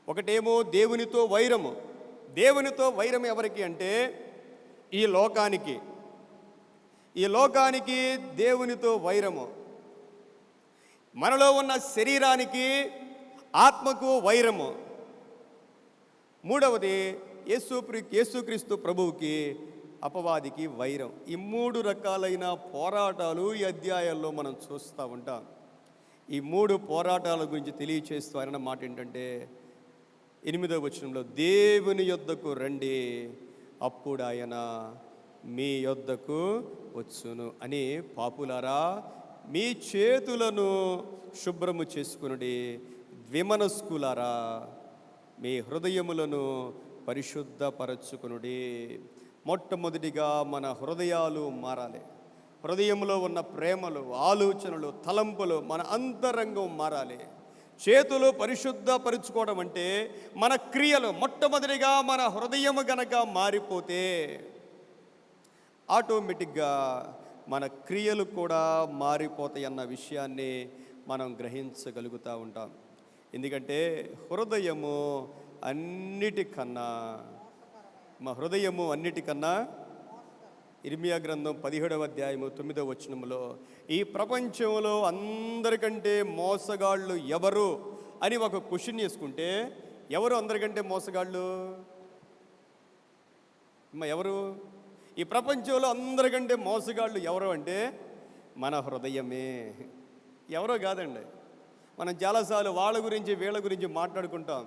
ఒకటేమో దేవునితో వైరము. దేవునితో వైరం ఎవరికి అంటే ఈ లోకానికి దేవునితో వైరము. మనలో ఉన్న శరీరానికి ఆత్మకు వైరము. మూడవది యేసుక్రీస్తు ప్రభువుకి అపవాదికి వైరం. ఈ 3 రకాలైన పోరాటాలు ఈ అధ్యాయాల్లో మనం చూస్తూ ఉంటాం. ఈ 3 పోరాటాల గురించి తెలియచేస్తూ ఆయన మాట ఏంటంటే 8వ వచనంలో, దేవుని యొద్దకు రండి అప్పుడు ఆయన మీ యొద్దకు వచ్చును అని. పాపులారా మీ చేతులను శుభ్రము చేసుకునుడి, ద్విమనస్కులారా మీ హృదయములను పరిశుద్ధపరచుకునుడి. మొట్టమొదటిగా మన హృదయాలు మారాలి. హృదయంలో ఉన్న ప్రేమలు, ఆలోచనలు, తలంపులు, మన అంతరంగం మారాలి. చేతులు పరిశుద్ధపరుచుకోవడం అంటే మన క్రియలు. మొట్టమొదటిగా మన హృదయము గనక మారిపోతే ఆటోమేటిక్గా మన క్రియలు కూడా మారిపోతాయి అన్న విషయాన్ని మనం గ్రహించగలుగుతూ ఉంటాం. ఎందుకంటే హృదయము అన్నిటికన్నా ఇర్మియా గ్రంథం 17వ అధ్యాయము 9వ వచనంలో, ఈ ప్రపంచంలో అందరికంటే మోసగాళ్ళు ఎవరు అని ఒక క్వశ్చన్ చేసుకుంటే, ఎవరు అందరికంటే మోసగాళ్ళు? ఎవరు? ఈ ప్రపంచంలో అందరికంటే మోసగాళ్ళు ఎవరు అంటే మన హృదయమే. ఎవరో కాదండి. మనం చాలాసార్లు వాళ్ళ గురించి వీళ్ళ గురించి మాట్లాడుకుంటాం.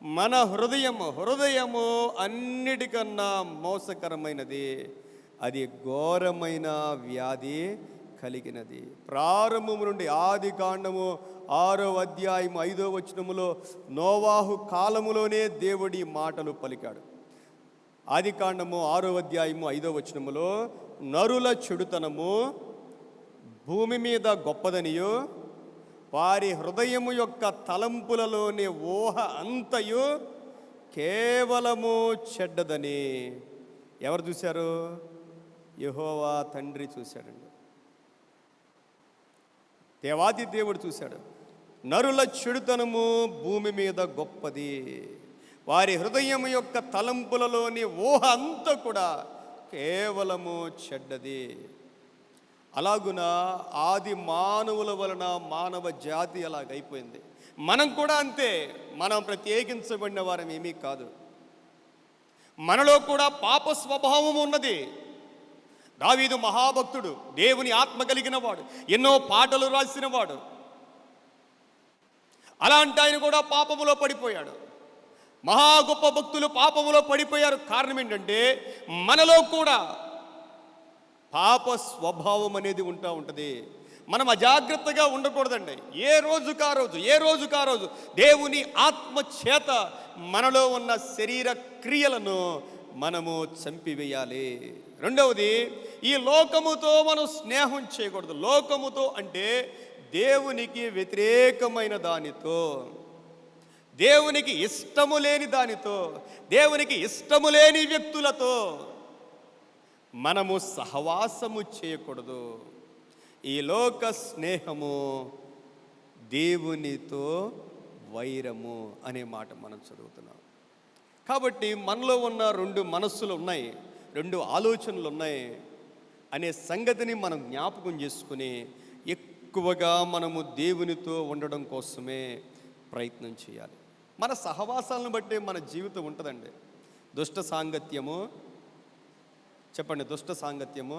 మన హృదయము అన్నిటికన్నా మోసకరమైనది. అది ఘోరమైన వ్యాధి కలిగినది. ప్రారంభం నుండి ఆది కాండము 6వ అధ్యాయం 5వ వచనములో నోవాహు కాలములోనే దేవుడి మాటలు పలికాడు. ఆది కాండము 6వ అధ్యాయము 5వ వచనములో నరుల చెడుతనము భూమి మీద గొప్పదనియు, వారి హృదయము యొక్క తలంపులలోని ఊహ అంతయు కేవలము చెడ్డదని ఎవరు చూశారు? యెహోవా తండ్రి చూశాడండి. దేవాది దేవుడు చూశాడు. నరుల చెడుతనము భూమి మీద గొప్పది, వారి హృదయం యొక్క తలంపులలోని ఊహ అంతా కూడా కేవలము చెడ్డది. అలాగున ఆది మానవుల వలన మానవ జాతి అలాగైపోయింది. మనం కూడా అంతే. మనం ప్రత్యేకించబడిన వారం ఏమీ కాదు. మనలో కూడా పాప స్వభావం ఉన్నది. దావీదు మహాభక్తుడు, దేవుని ఆత్మ కలిగిన వాడు, ఎన్నో పాటలు రాసిన వాడు. అలాంటి ఆయన కూడా పాపములో పడిపోయాడు. మహా గొప్ప భక్తులు పాపములో పడిపోయారు. కారణం ఏంటంటే మనలో కూడా పాప స్వభావం అనేది ఉంటుంది. మనం అజాగ్రత్తగా ఉండకూడదండి. ఏ రోజుకా రోజు దేవుని ఆత్మ చేత మనలో ఉన్న శరీర క్రియలను మనము చంపివేయాలి. రెండవది, ఈ లోకముతో మనం స్నేహం చేయకూడదు. లోకముతో అంటే దేవునికి వ్యతిరేకమైన దానితో, దేవునికి ఇష్టము లేని దానితో, దేవునికి ఇష్టము లేని వ్యక్తులతో మనము సహవాసము చేయకూడదు. ఈ లోక స్నేహము దేవునితో వైరము అనే మాట మనం చదువుతున్నాం. కాబట్టి మనలో ఉన్న 2 మనస్సులు ఉన్నాయి, 2 ఆలోచనలు ఉన్నాయి అనే సంగతిని మనం జ్ఞాపకం చేసుకుని ఎక్కువగా మనము దేవునితో ఉండడం కోసమే ప్రయత్నం చేయాలి. మన సహవాసాలను బట్టే మన జీవితం ఉంటుందండి. దుష్ట సాంగత్యము, చెప్పండి, దుష్ట సాంగత్యము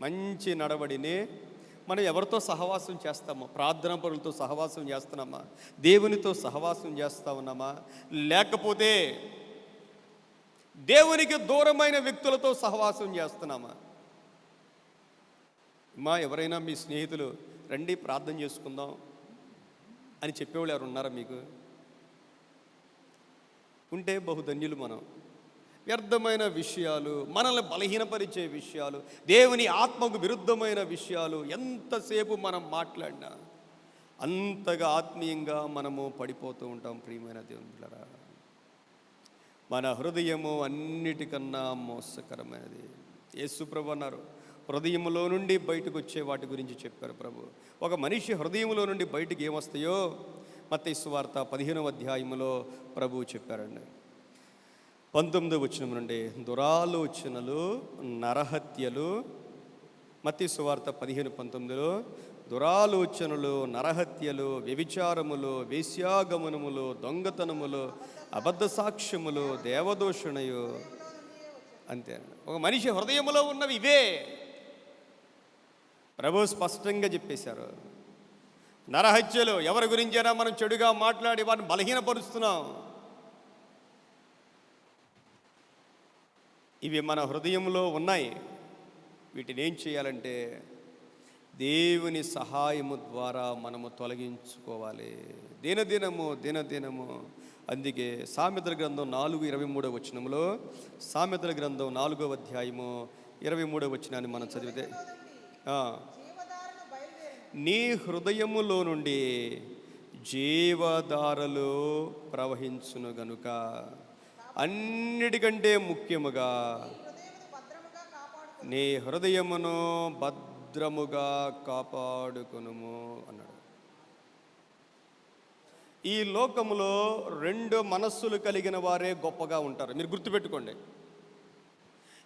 మంచి నడవడిని మనం ఎవరితో సహవాసం చేస్తామో? ప్రార్థనా పరులతో సహవాసం చేస్తున్నామా? దేవునితో సహవాసం చేస్తా ఉన్నామా? లేకపోతే దేవునికి దూరమైన వ్యక్తులతో సహవాసం చేస్తున్నామా? ఎవరైనా మీ స్నేహితులు రండి ప్రార్థన చేసుకుందాం అని చెప్పేవాళ్ళు ఎవరు ఉన్నారా మీకు? ఉంటే బహుధన్యులు. మనం వ్యర్థమైన విషయాలు, మనల్ని బలహీనపరిచే విషయాలు, దేవుని ఆత్మకు విరుద్ధమైన విషయాలు ఎంతసేపు మనం మాట్లాడినా అంతగా ఆత్మీయంగా మనము పడిపోతూ ఉంటాం. ప్రియమైన దేవుని బిడ్డలారా, మన హృదయము అన్నిటికన్నా మోసకరమైనది. యేసు ప్రభు అన్నారు, హృదయంలో నుండి బయటకు వచ్చే వాటి గురించి చెప్పారు ప్రభు. ఒక మనిషి హృదయంలో నుండి బయటికి ఏమొస్తాయో మత్తయి సువార్త 15వ అధ్యాయంలో ప్రభువు చెప్పారండి. 19వ వచనం నుండి దురాలోచనలు, నరహత్యలు. మత్తయి సువార్త 15:19 దురాలోచనలు, నరహత్యలు, వ్యభిచారములు, వేశ్యాగమనములు, దొంగతనములు, అబద్ధ సాక్ష్యములు, దేవదూషణయు. అంతే. ఒక మనిషి హృదయంలో ఉన్నవి ఇవే. ప్రభు స్పష్టంగా చెప్పేశారు. నరహత్యలు, ఎవరి గురించైనా మనం చెడుగా మాట్లాడి వారిని బలహీనపరుస్తున్నాం. ఇవి మన హృదయంలో ఉన్నాయి. వీటిని ఏం చేయాలంటే దేవుని సహాయము ద్వారా మనము తొలగించుకోవాలి దినదినము. అందుకే సామెతల గ్రంథం 4:23 వచనంలో, సామెతల గ్రంథం 4వ అధ్యాయము 23వ వచనాన్ని మనం చదివితే, నీ హృదయములో నుండి జీవధారలు ప్రవహించును గనుక అన్నిటికంటే ముఖ్యముగా నీ హృదయమును భద్రముగా కాపాడుకొనుము అన్నాడు. ఈ లోకములో 2 మనస్సులు కలిగిన వారే గొప్పగా ఉంటారు. మీరు గుర్తుపెట్టుకోండి.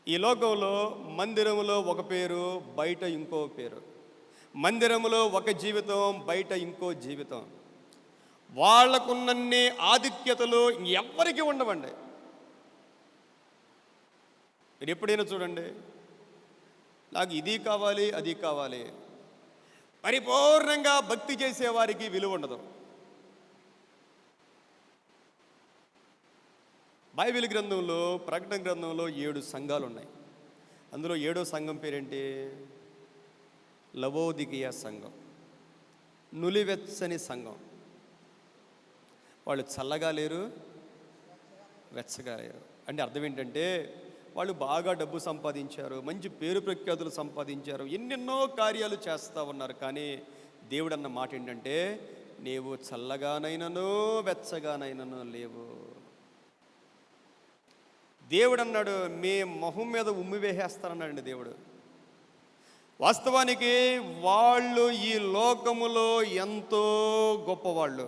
ఈ లోకంలో మందిరములో ఒక పేరు, బయట ఇంకో పేరు. మందిరములో ఒక జీవితం, బయట ఇంకో జీవితం. వాళ్లకున్నన్ని ఆధిక్యతలు ఎవ్వరికి ఉండవండి. మీరు ఎప్పుడైనా చూడండి, నాకు ఇది కావాలి అది కావాలి, పరిపూర్ణంగా భక్తి చేసేవారికి విలువ ఉండదు. బైబిల్ గ్రంథంలో, ప్రకటన గ్రంథంలో 7 సంఘాలు ఉన్నాయి. అందులో 7వ సంఘం పేరేంటి? లవోదికీయ సంఘం, నులివెచ్చని సంఘం. వాళ్ళు చల్లగా లేరు, వెచ్చగా లేరు. అంటే అర్థం ఏంటంటే వాళ్ళు బాగా డబ్బు సంపాదించారు, మంచి పేరు ప్రఖ్యాతులు సంపాదించారు, ఎన్నెన్నో కార్యాలు చేస్తూ ఉన్నారు. కానీ దేవుడు అన్న మాట ఏంటంటే, నీవు చల్లగానైనను వెచ్చగానైనను లేవు. దేవుడు అన్నాడు, మీ మొహం మీద ఉమ్మి వేసేస్తానన్నాడండి దేవుడు. వాస్తవానికి వాళ్ళు ఈ లోకములో ఎంతో గొప్పవాళ్ళు.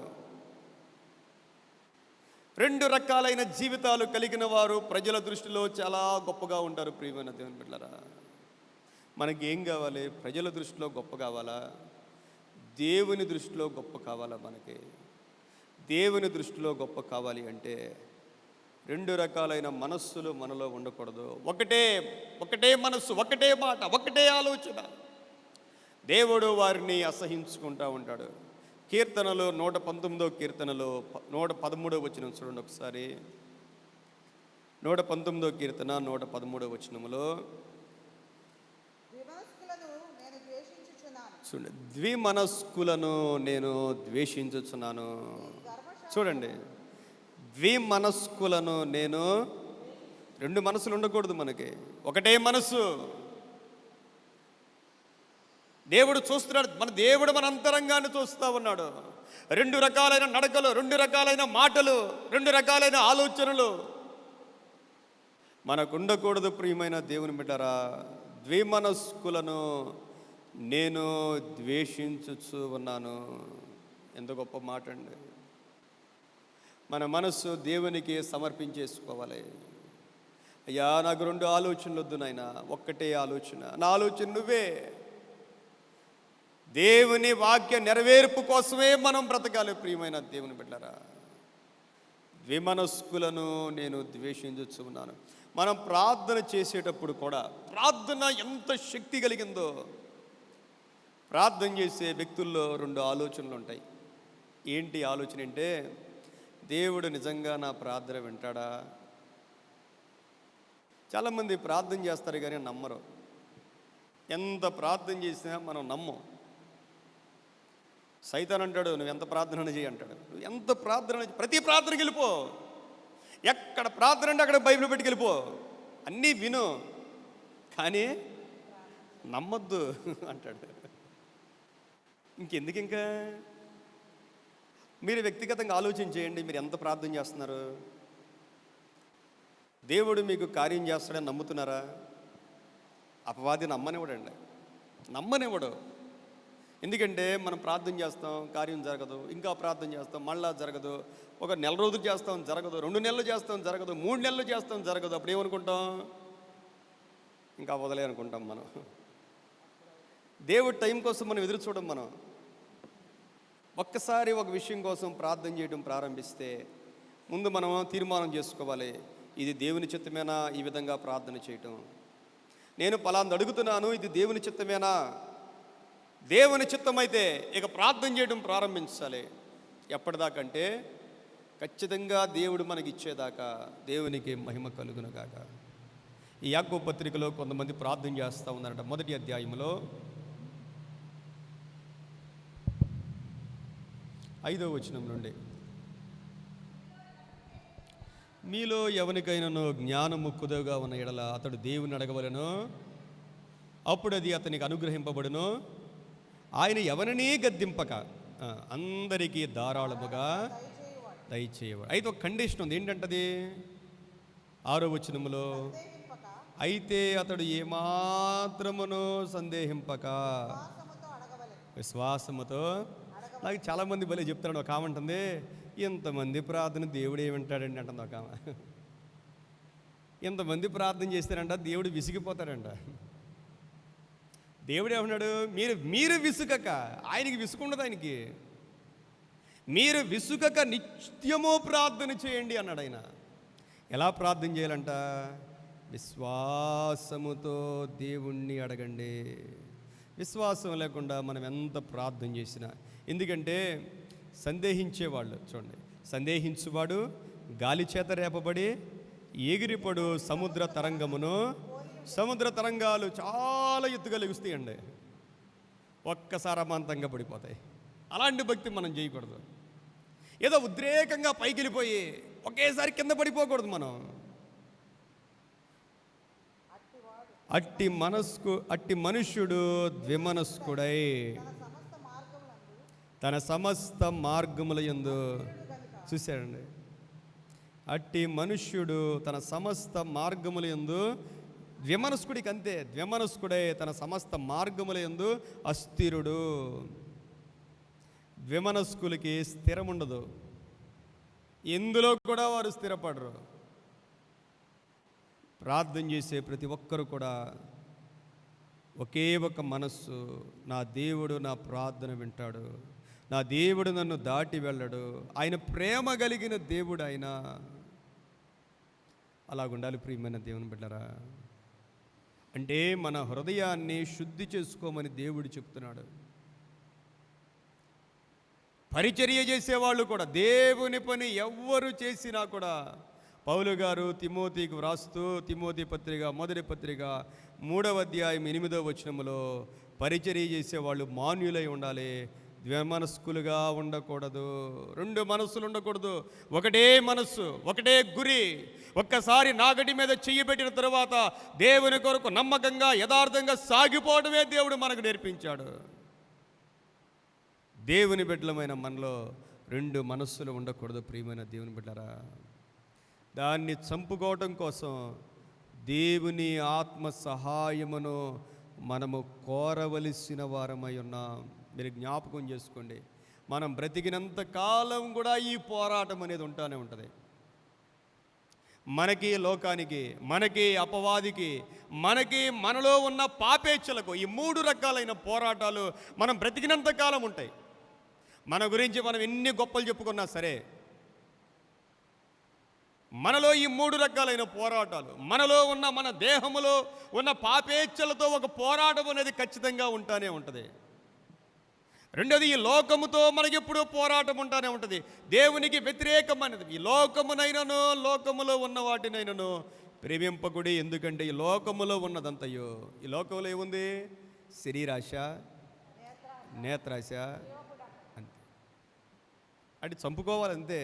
2 రకాలైన జీవితాలు కలిగిన వారు ప్రజల దృష్టిలో చాలా గొప్పగా ఉంటారు. ప్రియమైన దేవుని బిడ్డలారా, మనకి ఏం కావాలి? ప్రజల దృష్టిలో గొప్ప కావాలా? దేవుని దృష్టిలో గొప్ప కావాలా? మనకి దేవుని దృష్టిలో గొప్ప కావాలి అంటే 2 రకాలైన మనస్సులు మనలో ఉండకూడదు. ఒకటే మనస్సు, ఒకటే మాట, ఒకటే ఆలోచన. దేవుడు వారిని అసహించుకుంటూ ఉంటాడు. కీర్తనలు 119వ కీర్తనలో 113వ వచనం చూడండి ఒకసారి. 119వ కీర్తన 113వ వచనములో చూడండి, ద్విమనస్కులను నేను ద్వేషించుచున్నాను. చూడండి, ద్విమనస్కులను నేను. 2 మనసులు ఉండకూడదు మనకి, ఒకటే మనసు. దేవుడు చూస్తున్నాడు, మన దేవుడు మన అంతరంగాన్ని చూస్తూ ఉన్నాడు. 2 రకాలైన నడకలు, 2 రకాలైన మాటలు, 2 రకాలైన ఆలోచనలు మనకు ఉండకూడదు. ప్రియమైన దేవుని బిడ్డరా, ద్విమనస్కులను నేను ద్వేషించుచు ఉన్నాను. ఎంత గొప్ప మాట అండి. మన మనస్సు దేవునికి సమర్పించేసుకోవాలి. అయ్యా, నాకు 2 ఆలోచనలు వద్దు నాయనా, ఒక్కటే ఆలోచన. నా ఆలోచన నువ్వే. దేవుని వాక్య నెరవేర్పు కోసమే మనం బ్రతకాలి. ప్రియమైన దేవుని బిడ్డలారా, ద్విమనస్కులను నేను ద్వేషించుచు ఉన్నాను. మనం ప్రార్థన చేసేటప్పుడు కూడా, ప్రార్థన ఎంత శక్తి కలిగిందో, ప్రార్థన చేసే వ్యక్తుల్లో 2 ఆలోచనలు ఉంటాయి. ఏంటి ఆలోచన అంటే, దేవుడు నిజంగా నా ప్రార్థన వింటాడా? చాలామంది ప్రార్థన చేస్తారు కానీ నమ్మరు. ఎంత ప్రార్థన చేసినా మనం నమ్మం. సైతాన్ అంటాడు, నువ్వు ఎంత ప్రార్థన చేయి అంటాడు. నువ్వు ఎంత ప్రార్థన, ప్రతి ప్రార్థనకి వెళ్ళిపో, ఎక్కడ ప్రార్థన అంటే అక్కడ బైబిల్ పెట్టుకెళ్ళిపో, అన్నీ విను కానీ నమ్మొద్దు అంటాడు. ఇంకెందుకు ఇంకా? మీరు వ్యక్తిగతంగా ఆలోచన చేయండి, మీరు ఎంత ప్రార్థన చేస్తున్నారు? దేవుడు మీకు కార్యం చేస్తాడని నమ్ముతున్నారా? అపవాది నమ్మనివ్వడండి, నమ్మనివ్వడు. ఎందుకంటే మనం ప్రార్థన చేస్తాం, కార్యం జరగదు, ఇంకా ప్రార్థన చేస్తాం, మళ్ళా జరగదు. ఒక నెల రోజులు చేస్తాం, జరగదు. 2 నెలలు చేస్తాం, జరగదు. 3 నెలలు చేస్తాం, జరగదు. అప్పుడు ఏమనుకుంటాం? ఇంకా వదలే అనుకుంటాం మనం. దేవుడి టైం కోసం మనం ఎదురు చూడం. మనం ఒక్కసారి ఒక విషయం కోసం ప్రార్థన చేయడం ప్రారంభిస్తే ముందు మనం తీర్మానం చేసుకోవాలి, ఇది దేవుని చిత్తమేనా ఈ విధంగా ప్రార్థన చేయటం? నేను పలాంది అడుగుతున్నాను, ఇది దేవుని చిత్తమేనా? దేవుని చిత్తమైతే ఇక ప్రార్థన చేయడం ప్రారంభించాలి. ఎప్పటిదాకంటే ఖచ్చితంగా దేవుడు మనకి ఇచ్చేదాకా. దేవునికి మహిమ కలుగునుగాక. ఈ యాకోబు పత్రికలో కొంతమంది ప్రార్థన చేస్తూ ఉన్నారట. 1వ అధ్యాయంలో 5వ వచనం నుండి, మీలో ఎవరికైనాను జ్ఞానము కుదువగా ఉన్న ఎడల అతడు దేవుని అడగవలెను, అప్పుడు అది అతనికి అనుగ్రహింపబడును. ఆయన ఎవరినీ గద్దింపక అందరికీ ధారాళముగా దయచేయవాడు. అయితే ఒక కండిషన్ ఉంది. ఏంటంటది? 6వ వచనములో, అయితే అతడు ఏమాత్రమును సందేహింపక విశ్వాసముతో. నాకు చాలామంది భలే చెప్తాడు. ఒక ఆమె అంటుంది, ఇంతమంది ప్రార్థన దేవుడు ఏమంటాడండి అంటుంది ఒక ఆమె. ఇంతమంది ప్రార్థన చేస్తారంట, దేవుడు విసిగిపోతాడంట. దేవుడు ఏమన్నాడు? మీరు విసుగక, ఆయనకి విసుగుండదు. ఆయనకి మీరు విసుగక నిత్యము ప్రార్థన చేయండి అన్నాడు ఆయన. ఎలా ప్రార్థన చేయాలంట? విశ్వాసముతో దేవుణ్ణి అడగండి. విశ్వాసం లేకుండా మనం ఎంత ప్రార్థన చేసినా, ఎందుకంటే సందేహించేవాళ్ళు చూడండి, సందేహించువాడు గాలి చేత రేపబడి ఎగిరిపడు సముద్ర తరంగమును. సముద్ర తరంగాలు చాలా ఎత్తుగా లెగుస్తాయండి, ఒక్కసారి అమాంతంగా పడిపోతాయి. అలాంటి భక్తి మనం చేయకూడదు. ఏదో ఉద్రేకంగా పైకి వెళ్ళిపోయి ఒకేసారి కింద పడిపోకూడదు మనం. అట్టి మనుష్యుడు ద్విమనస్కుడై తన సమస్త మార్గముల యందు. చూశాడండి, అట్టి మనుష్యుడు తన సమస్త మార్గముల యందు ద్విమనస్కుడికి అంతే. ద్విమనస్కుడై తన సమస్త మార్గముల యందు అస్థిరుడు. ద్విమనస్కులకి స్థిరముండదు, ఎందులో కూడా వారు స్థిరపడరు. ప్రార్థన చేసే ప్రతి ఒక్కరు కూడా ఒకే ఒక మనస్సు, నా దేవుడు నా ప్రార్థన వింటాడు, నా దేవుడు నన్ను దాటి వెళ్ళడు, ఆయన ప్రేమ కలిగిన దేవుడు ఆయన. అలాగుండాలి ప్రియమైన దేవుని బిడ్డరా. అంటే మన హృదయాన్ని శుద్ధి చేసుకోమని దేవుడు చెప్తున్నాడు. పరిచర్య చేసేవాళ్ళు కూడా, దేవుని పని ఎవ్వరు చేసినా కూడా, పౌలు గారు తిమోతికి వ్రాస్తూ తిమోతి పత్రిక 1వ పత్రిక 3వ అధ్యాయం 8వ వచనములో, పరిచర్య చేసేవాళ్ళు మాన్యులై ఉండాలి, ద్విమనస్కులుగా ఉండకూడదు. 2 మనస్సులు ఉండకూడదు, ఒకటే మనస్సు, ఒకటే గురి. ఒక్కసారి నాగటి మీద చెయ్యి పెట్టిన తరువాత దేవుని కొరకు నమ్మకంగా యథార్థంగా సాగిపోవడమే దేవుడు మనకు నేర్పించాడు. దేవుని బిడ్డలమైన మనలో 2 మనస్సులు ఉండకూడదు ప్రియమైన దేవుని బిడ్డరా. దాన్ని చంపుకోవటం కోసం దేవుని ఆత్మ సహాయమును మనము కోరవలసిన వారమై ఉన్నాం. మీరు జ్ఞాపకం చేసుకోండి, మనం బ్రతికినంత కాలం కూడా ఈ పోరాటం అనేది ఉంటానే ఉంటుంది. మనకి లోకానికి, మనకి అపవాదికి, మనకి మనలో ఉన్న పాపేచ్ఛలకు, ఈ 3 రకాలైన పోరాటాలు మనం బ్రతికినంత కాలం ఉంటాయి. మన గురించి మనం ఎన్ని గొప్పలు చెప్పుకున్నా సరే, మనలో ఈ 3 రకాలైన పోరాటాలు, మనలో ఉన్న మన దేహములో ఉన్న పాపేచ్ఛలతో ఒక పోరాటం అనేది ఖచ్చితంగా ఉంటానే ఉంటుంది. రెండోది, ఈ లోకముతో మనకి ఎప్పుడూ పోరాటం ఉంటానే ఉంటుంది. దేవునికి వ్యతిరేకమైనది ఈ లోకమునైనను లోకములో ఉన్న వాటినైనను ప్రేమింపకుడి. ఎందుకంటే ఈ లోకములో ఉన్నదంతయో, ఈ లోకంలో ఏముంది? శరీరాశ, నేత్రాశ, అంతే. అంటే చంపుకోవాలంతే.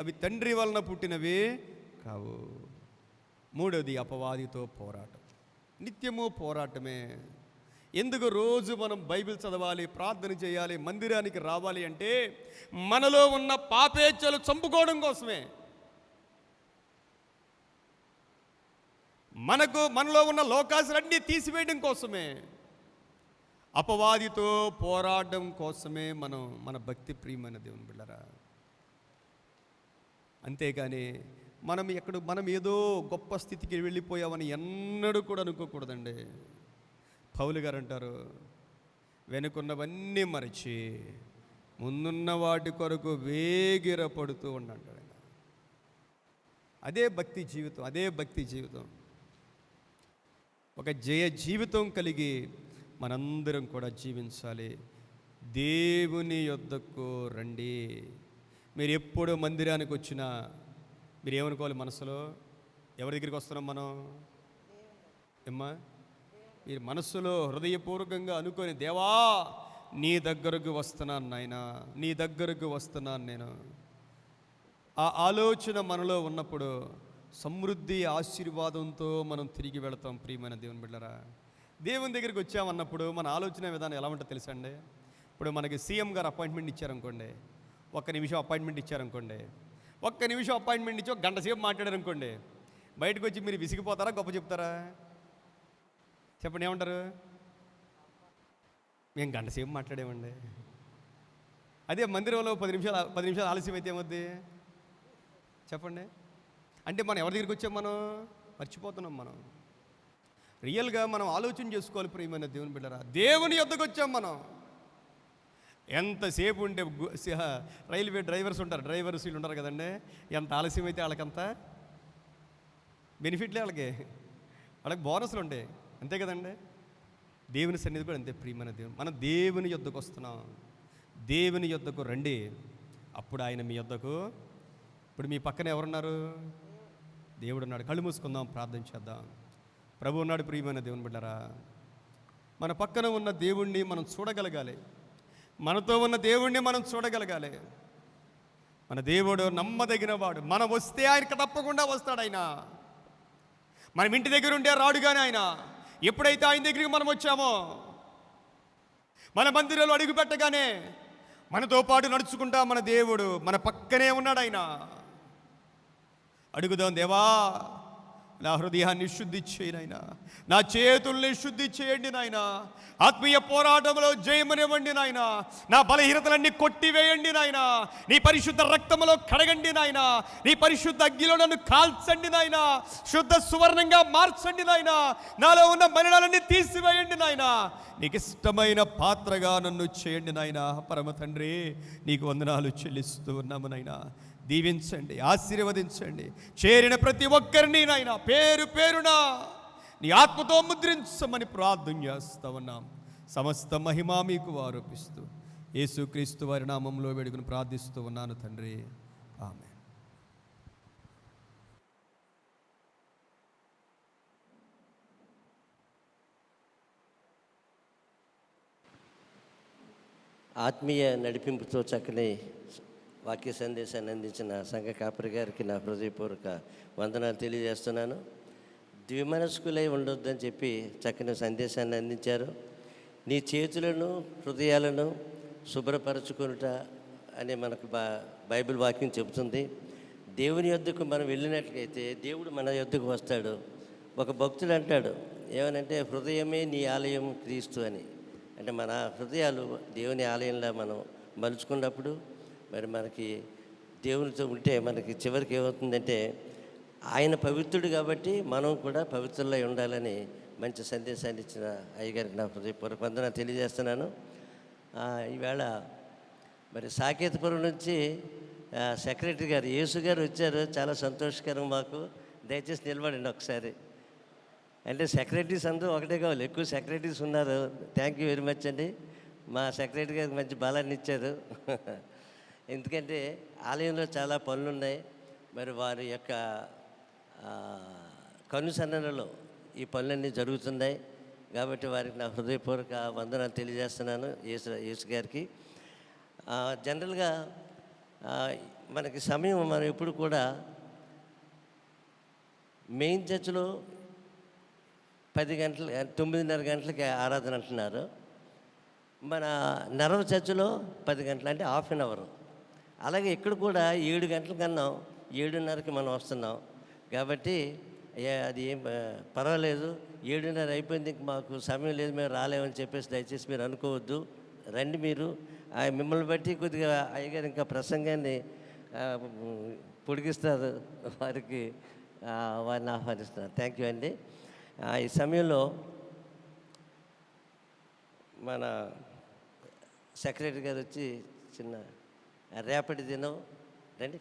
అవి తండ్రి వలన పుట్టినవి కావు. మూడోది, అపవాదితో పోరాటం. నిత్యము పోరాటమే. ఎందుకు రోజు మనం బైబిల్ చదవాలి, ప్రార్థన చేయాలి, మందిరానికి రావాలి అంటే మనలో ఉన్న పాపేచ్ఛలు చంపుకోవడం కోసమే. మనలో ఉన్న లోకాసులన్నీ తీసివేయడం కోసమే. అపవాదితో పోరాడడం కోసమే మన భక్తి ప్రియమైన దేవుని బిడ్డలారా. అంతేకాని మనం ఏదో గొప్ప స్థితికి వెళ్ళిపోయామని ఎన్నడూ కూడా అనుకోకూడదండి. పౌలు గారు అంటారు, వెనుకున్నవన్నీ మరచి ముందున్న వాటి కొరకు వేగిరపడుతూ ఉండంటాడు. అదే భక్తి జీవితం. ఒక జయ జీవితం కలిగి మనందరం కూడా జీవించాలి. దేవుని యొద్దకు రండి. మీరు ఎప్పుడు మందిరానికి వచ్చినా మీరు ఏమనుకోవాలి మనసులో? ఎవరి దగ్గరికి వస్తున్నాం మనం? ఏమ్మా, మీరు మనస్సులో హృదయపూర్వకంగా అనుకొని, దేవా నీ దగ్గరకు వస్తున్నాను నాయనా, నీ దగ్గరకు వస్తున్నాను నేను. ఆ ఆలోచన మనలో ఉన్నప్పుడు సమృద్ధి ఆశీర్వాదంతో మనం తిరిగి వెళతాం. ప్రియమైన దేవుని బిడ్డలారా, దేవుని దగ్గరికి వచ్చామన్నప్పుడు మన ఆలోచన విధానం ఎలా ఉంటుందో తెలుసా అండి? ఇప్పుడు మనకి సీఎం గారు అపాయింట్మెంట్ ఇచ్చారనుకోండి, ఒక్క నిమిషం అపాయింట్మెంట్ ఇచ్చి ఒక గంట సేపు మాట్లాడారనుకోండి, బయటకు వచ్చి మీరు విసిగిపోతారా, గొప్ప చెప్తారా? చెప్పండి, ఏమంటారు? మేము గంట సేపు మాట్లాడామండి. అదే మందిరంలో 10 నిమిషాలు ఆలస్యం అయితే ఏమవుద్ది చెప్పండి? అంటే మనం ఎవరి దగ్గరికి వచ్చాం? మనం మర్చిపోతున్నాం. మనం రియల్గా మనం ఆలోచన చేసుకోవాలి. ప్రియమైన దేవుని బిడ్డరా, దేవుని యొద్దకు వచ్చాం మనం. ఎంతసేపు ఉంటే రైల్వే డ్రైవర్స్ వీళ్ళు ఉంటారు కదండి, ఎంత ఆలస్యం అయితే వాళ్ళకంత బెనిఫిట్లే, వాళ్ళకి బోనస్లు ఉంటాయి, అంతే కదండి. దేవుని సన్నిధి కూడా అంతే. ప్రియమైన దేవుని, మనం దేవుని యొద్దకు వస్తున్నాం. దేవుని యొద్దకు రండి, అప్పుడు ఆయన మీ యొద్దకు. ఇప్పుడు మీ పక్కన ఎవరున్నారు? దేవుడు ఉన్నాడు. కళ్ళు మూసుకుందాం, ప్రార్థన చేద్దాం. ప్రభు ఉన్నాడు. ప్రియమైన దేవుని బిడ్డరా, మన పక్కన ఉన్న దేవుణ్ణి మనం చూడగలగాలి. మనతో ఉన్న దేవుణ్ణి మనం చూడగలగాలి. మన దేవుడు నమ్మదగిన వాడు. మనం వస్తే ఆయనకు తప్పకుండా వస్తాడు. ఆయన మనం ఇంటి దగ్గర ఉంటే రాడు, కానీ ఆయన ఎప్పుడైతే ఆయన దగ్గరికి మనం వచ్చామో, మన మందిరంలో అడుగు పెట్టగానే మనతో పాటు నడుచుకుంటా మన దేవుడు మన పక్కనే ఉన్నాడు. ఆయన అడుగుదాం, దేవా నా హృదయాన్ని శుద్ధి చేయి నాయనా, నా చేతుల్ని శుద్ధి చేయండి నాయనా, ఆత్మీయ పోరాటంలో జయమనివ్వండి నాయనా, నా బలహీనతలన్నీ కొట్టివేయండి నాయనా, నీ పరిశుద్ధ రక్తంలో కడగండి నాయనా, నీ పరిశుద్ధ అగ్గిలో నన్ను కాల్చండి నాయనా, శుద్ధ సువర్ణంగా మార్చండి నాయనా, నాలో ఉన్న మలినాలన్నీ తీసివేయండి నాయనా, నీకు ఇష్టమైన పాత్రగా నన్ను చేయండి నాయనా. పరమ తండ్రి, నీకు వందనాలు చెల్లిస్తూ ఉన్నాము నాయనా. దీవించండి, ఆశీర్వదించండి. చేరిన ప్రతి ఒక్కరిని నాయన పేరు పేరున నీ ఆత్మతో ముద్రించమని ప్రార్థన చేస్తా ఉన్నాం. సమస్త మహిమ మీకు ఆరోపిస్తూ యేసుక్రీస్తు వారి నామంలో వేడుకుని ప్రార్థిస్తూ ఉన్నాను తండ్రి, ఆమేన్. ఆత్మీయ నడిపింపుతో చక్కని వాక్య సందేశాన్ని అందించిన సంఘ కాపరి గారికి నా హృదయపూర్వక వందనాలు తెలియజేస్తున్నాను. ద్విమనస్కులై ఉండొద్దని చెప్పి చక్కని సందేశాన్ని అందించారు. నీ చేతులను హృదయాలను శుభ్రపరచుకొనుట అని మనకు బైబిల్ వాక్యం చెబుతుంది. దేవుని యొద్దకు మనం వెళ్ళినట్లయితే దేవుడు మన యొద్దకు వస్తాడు. ఒక భక్తుడు అంటాడు ఏమనంటే, హృదయమే నీ ఆలయం క్రీస్తు అని. అంటే మన హృదయాలు దేవుని ఆలయంలో మనం మలుచుకున్నప్పుడు మరి మనకి దేవునితో ఉంటే మనకి చివరికి ఏమవుతుందంటే, ఆయన పవిత్రుడు కాబట్టి మనం కూడా పవిత్రులై ఉండాలని మంచి సందేశాన్ని ఇచ్చిన అయ్యగారికి నా హృదయపూర్వక వందనాలు తెలియజేస్తున్నాను. ఈవేళ మరి సాకేతపురం నుంచి సెక్రటరీ గారు యేసు గారు వచ్చారు. చాలా సంతోషకరం మాకు. దయచేసి నిలబడండి ఒకసారి. అంటే సెక్రటరీస్ అందరూ ఒకటే కావాలి, ఎక్కువ సెక్రటరీస్ ఉన్నారు. థ్యాంక్ యూ వెరీ మచ్ అండి. మా సెక్రటరీ గారికి మంచి బలాన్ని ఇచ్చారు. ఎందుకంటే ఆలయంలో చాలా పనులు ఉన్నాయి. మరి వారి యొక్క కనుసన్నలలో ఈ పనులన్నీ జరుగుతున్నాయి. కాబట్టి వారికి నా హృదయపూర్వక వందనాలు తెలియజేస్తున్నాను యేసు గారికి. జనరల్గా మనకి సమయం మనం ఎప్పుడు కూడా మెయిన్ చర్చిలో 10 గంటలు 9:30 గంటలకి ఆరాధన అంటున్నారు. మన నరవ చర్చిలో 10 గంటలు, అంటే హాఫ్ అన్ అవర్. అలాగే ఇక్కడ కూడా 7 గంటలకు అన్నాం, 7:30కి మనం వస్తున్నాం. కాబట్టి అది ఏం పర్వాలేదు, 7:30 అయిపోయింది, మాకు సమయం లేదు, మేము రాలేమని చెప్పేసి దయచేసి మీరు అనుకోవద్దు. రండి మీరు. మిమ్మల్ని బట్టి కొద్దిగా అయ్యగారు ఇంకా ప్రసంగాన్ని పొడిగిస్తారు. వారిని ఆహ్వానిస్తున్నారు. థ్యాంక్ యూ అండి. ఈ సమయంలో మన సెక్రటరీ గారు వచ్చి చిన్న రేపటి దినం రండి.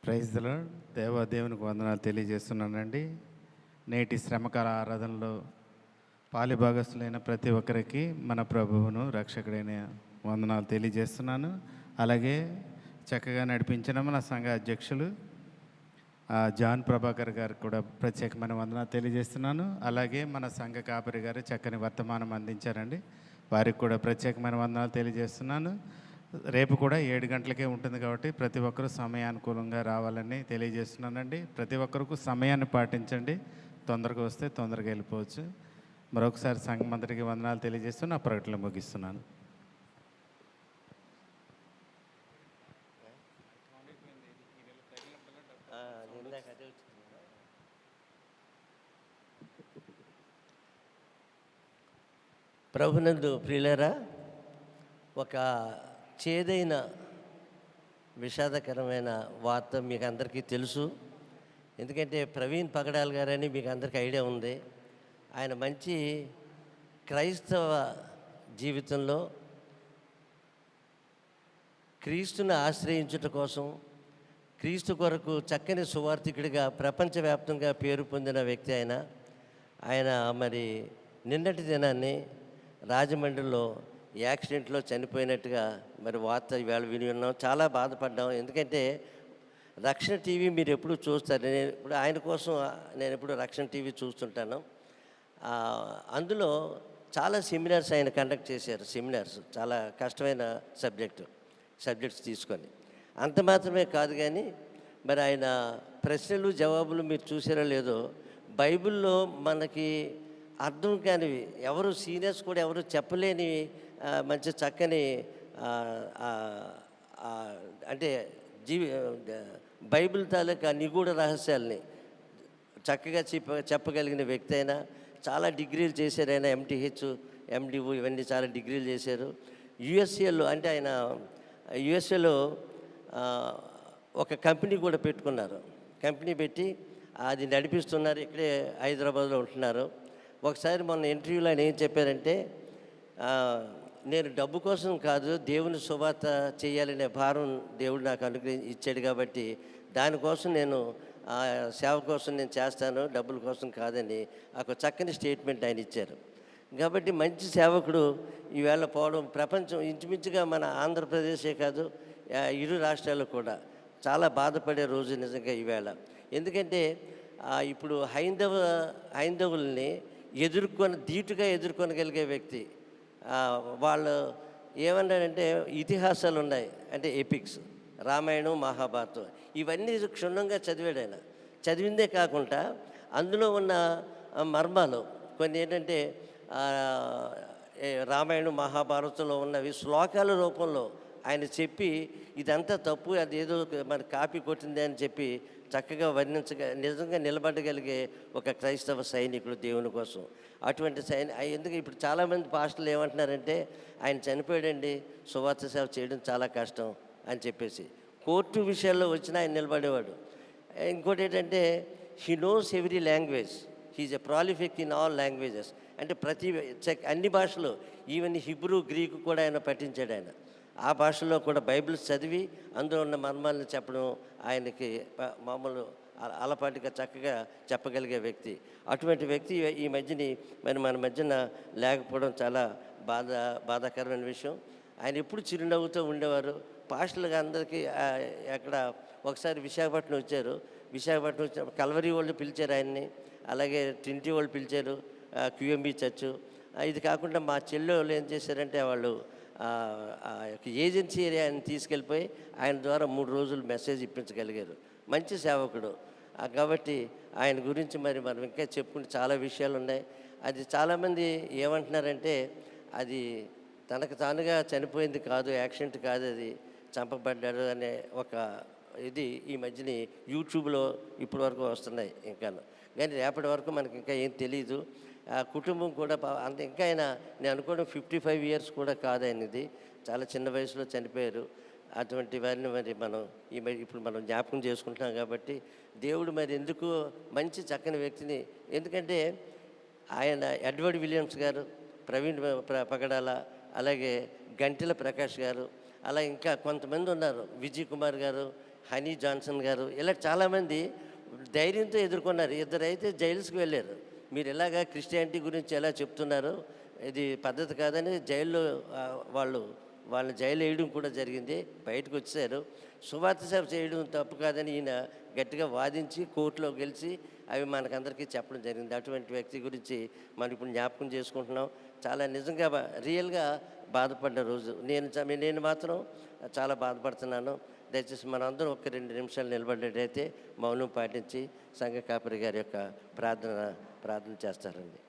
Praise the lord. దేవునికి వందనాలు తెలియజేస్తున్నానండి. నేటి శ్రమకాల ఆరాధనలో పాలిభాగస్తులైన ప్రతి ఒక్కరికి మన ప్రభువును రక్షకుడైన వందనాలు తెలియజేస్తున్నాను. అలాగే చక్కగా నడిపించిన మన సంఘ అధ్యక్షులు జాన్ ప్రభాకర్ గారికి కూడా ప్రత్యేకమైన వందనాలు తెలియజేస్తున్నాను. అలాగే మన సంఘ కాపరి గారు చక్కని వర్తమానం అందించారండి, వారికి కూడా ప్రత్యేకమైన వందనాలు తెలియజేస్తున్నాను. రేపు కూడా 7 గంటలకే ఉంటుంది కాబట్టి ప్రతి ఒక్కరూ సమయానుకూలంగా రావాలని తెలియజేస్తున్నానండి. ప్రతి ఒక్కరికి సమయాన్ని పాటించండి, తొందరగా వస్తే తొందరగా వెళ్ళిపోవచ్చు. మరొకసారి సంఘమంతటికి వందనాలు తెలియజేస్తూ నా ప్రకటన ముగిస్తున్నాను. ప్రభునందు ప్రియులారా, ఒక చేదైన విషాదకరమైన వార్త మీకు అందరికీ తెలుసు. ఎందుకంటే ప్రవీణ్ పగడాల్ గారని మీకు అందరికీ ఐడియా ఉంది. ఆయన మంచి క్రైస్తవ జీవితంలో క్రీస్తుని ఆశ్రయించుట కోసం, క్రీస్తు కొరకు చక్కని సువార్థికుడిగా ప్రపంచవ్యాప్తంగా పేరు పొందిన వ్యక్తి ఆయన మరి నిన్నటి దినాన్ని రాజమండ్రిలో యాక్సిడెంట్లో చనిపోయినట్టుగా మరి వార్త ఈవేళ విని ఉన్నాం. చాలా బాధపడ్డాం. ఎందుకంటే రక్షణ టీవీ మీరు ఎప్పుడు చూస్తారు. నేను ఇప్పుడు ఆయన కోసం నేను ఎప్పుడు రక్షణ టీవీ చూస్తుంటాను. అందులో చాలా సెమినార్స్ ఆయన కండక్ట్ చేశారు. సెమినార్స్ చాలా కష్టమైన సబ్జెక్ట్స్ తీసుకొని. అంత మాత్రమే కాదు కానీ మరి ఆయన ప్రశ్నలు జవాబులు మీరు చూసారో లేదో, బైబిల్లో మనకి అర్థం కానివి, ఎవరు సీనియర్స్ కూడా ఎవరు చెప్పలేని మంచి చక్కని అంటే బైబిల్ తాలూకా నిగూఢ రహస్యాల్ని చక్కగా చెప్పగలిగిన వ్యక్తి అయినా. చాలా డిగ్రీలు చేశారు ఆయన. MTH, MDU ఇవన్నీ చాలా డిగ్రీలు చేశారు. యుఎస్ఏలో అంటే ఆయన యుఎస్ఏలో ఒక కంపెనీ కూడా పెట్టుకున్నారు. కంపెనీ పెట్టి అది నడిపిస్తున్నారు. ఇక్కడే హైదరాబాద్లో ఉంటున్నారు. ఒకసారి మొన్న ఇంటర్వ్యూలో ఆయన ఏం చెప్పారంటే, నేను డబ్బు కోసం కాదు, దేవుని సువార్త చేయాలనే భారం దేవుడు నాకు ఇచ్చాడు కాబట్టి దానికోసం నేను సేవ కోసం నేను చేస్తాను, డబ్బుల కోసం కాదని ఒక చక్కని స్టేట్మెంట్ ఆయన ఇచ్చారు. కాబట్టి మంచి సేవకుడు ఈవేళ పోవడం ప్రపంచం ఇంచుమించుగా మన ఆంధ్రప్రదేశే కాదు, ఇరు రాష్ట్రాలు కూడా చాలా బాధపడే రోజు నిజంగా ఈవేళ. ఎందుకంటే ఇప్పుడు హైందవుల్ని ధీటుగా ఎదుర్కొనగలిగే వ్యక్తి. వాళ్ళు ఏమన్నారంటే ఇతిహాసాలు ఉన్నాయి, అంటే ఎపిక్స్, రామాయణం, మహాభారతం ఇవన్నీ క్షుణ్ణంగా చదివాడు ఆయన. చదివిందే కాకుండా అందులో ఉన్న మర్మాలు కొన్ని ఏంటంటే రామాయణం, మహాభారతంలో ఉన్నవి శ్లోకాల రూపంలో ఆయన చెప్పి ఇదంతా తప్పు, అది ఏదో మరి కాపీ కొట్టింది అని చెప్పి చక్కగా నిజంగా నిలబడగలిగే ఒక క్రైస్తవ సైనికుడు దేవుని కోసం. అటువంటి ఎందుకు ఇప్పుడు చాలామంది పాస్టర్లు ఏమంటున్నారంటే, ఆయన చనిపోయాడండి, సువార్త సేవ చేయడం చాలా కష్టం అని చెప్పేసి. కోర్టు విషయాల్లో వచ్చినా ఆయన నిలబడేవాడు. ఇంకోటి ఏంటంటే, he knows every language. He's a prolific in all languages. అంటే అన్ని భాషలు, ఈవెన్ హిబ్రూ, గ్రీకు కూడా ఆయన పఠించాడు. ఆయన ఆ భాషలో కూడా బైబిల్స్ చదివి అందులో ఉన్న మర్మాలను చెప్పడం ఆయనకి మామూలు అలపాటిగా చక్కగా చెప్పగలిగే వ్యక్తి. అటువంటి వ్యక్తి ఈ మధ్యని మన మధ్యన లేకపోవడం చాలా బాధాకరమైన విషయం. ఆయన ఎప్పుడు చిరునవ్వుతూ ఉండేవారు. పాస్టర్లుగా అందరికీ అక్కడ ఒకసారి విశాఖపట్నం వచ్చారు. విశాఖపట్నం వచ్చినప్పుడు కల్వరీ వాళ్ళు పిలిచారు ఆయన్ని, అలాగే ట్రినిటీ వాళ్ళు పిలిచారు, క్యూఎంబీ చర్చ్. ఇది కాకుండా మా చెల్లి వాళ్ళు ఏం చేశారంటే వాళ్ళు ఏజెన్సీ ఏరియాని తీసుకెళ్ళిపోయి ఆయన ద్వారా 3 రోజులు మెసేజ్ ఇప్పించగలిగారు. మంచి సేవకుడు. కాబట్టి ఆయన గురించి మరి మనం ఇంకా చెప్పుకుంటే చాలా విషయాలు ఉన్నాయి. అది చాలామంది ఏమంటున్నారంటే అది తనకు తానుగా చనిపోయింది కాదు, యాక్సిడెంట్ కాదు, అది చంపబడ్డాడు అనే ఒక ఇది ఈ మధ్యని యూట్యూబ్లో ఇప్పటి వరకు వస్తున్నాయి. ఇంకాను కానీ రేపటి వరకు మనకి ఇంకా ఏం తెలీదు. ఆ కుటుంబం కూడా అంత ఇంకా ఆయన నేను అనుకోవడం 55 years కూడా కాదు ఆయనది. చాలా చిన్న వయసులో చనిపోయారు. అటువంటి వారిని మరి మనం ఇప్పుడు మనం జ్ఞాపకం చేసుకుంటున్నాం. కాబట్టి దేవుడు మరి ఎందుకు మంచి చక్కని వ్యక్తిని, ఎందుకంటే ఆయన ఎడ్వర్డ్ విలియమ్స్ గారు, ప్రవీణ్ పగడాల, అలాగే గంటెల ప్రకాష్ గారు, అలా ఇంకా కొంతమంది ఉన్నారు, విజయ్ కుమార్ గారు, హనీ జాన్సన్ గారు, ఇలా చాలామంది ధైర్యంతో ఎదుర్కొన్నారు. 2 అయితే జైల్స్కి వెళ్ళారు. మీరు ఎలాగా క్రిస్టియానిటీ గురించి ఎలా చెప్తున్నారు, ఇది పద్ధతి కాదని జైల్లో వాళ్ళని జైలు వేయడం కూడా జరిగింది. బయటకు వచ్చారు. సువార్త సేవ చేయడం తప్పు కాదని ఈయన గట్టిగా వాదించి కోర్టులో గెలిచి అవి మనకందరికీ చెప్పడం జరిగింది. అటువంటి వ్యక్తి గురించి మనం ఇప్పుడు జ్ఞాపకం చేసుకుంటున్నాం. చాలా నిజంగా రియల్గా బాధపడ్డ రోజు. నేను మాత్రం చాలా బాధపడుతున్నాను. దయచేసి మనందరం ఒక 2 నిమిషాలు నిలబడ్డట్టయితే మౌనం పాటించి సంఘ కాపరి గారి యొక్క ప్రార్థన చేస్తారండి.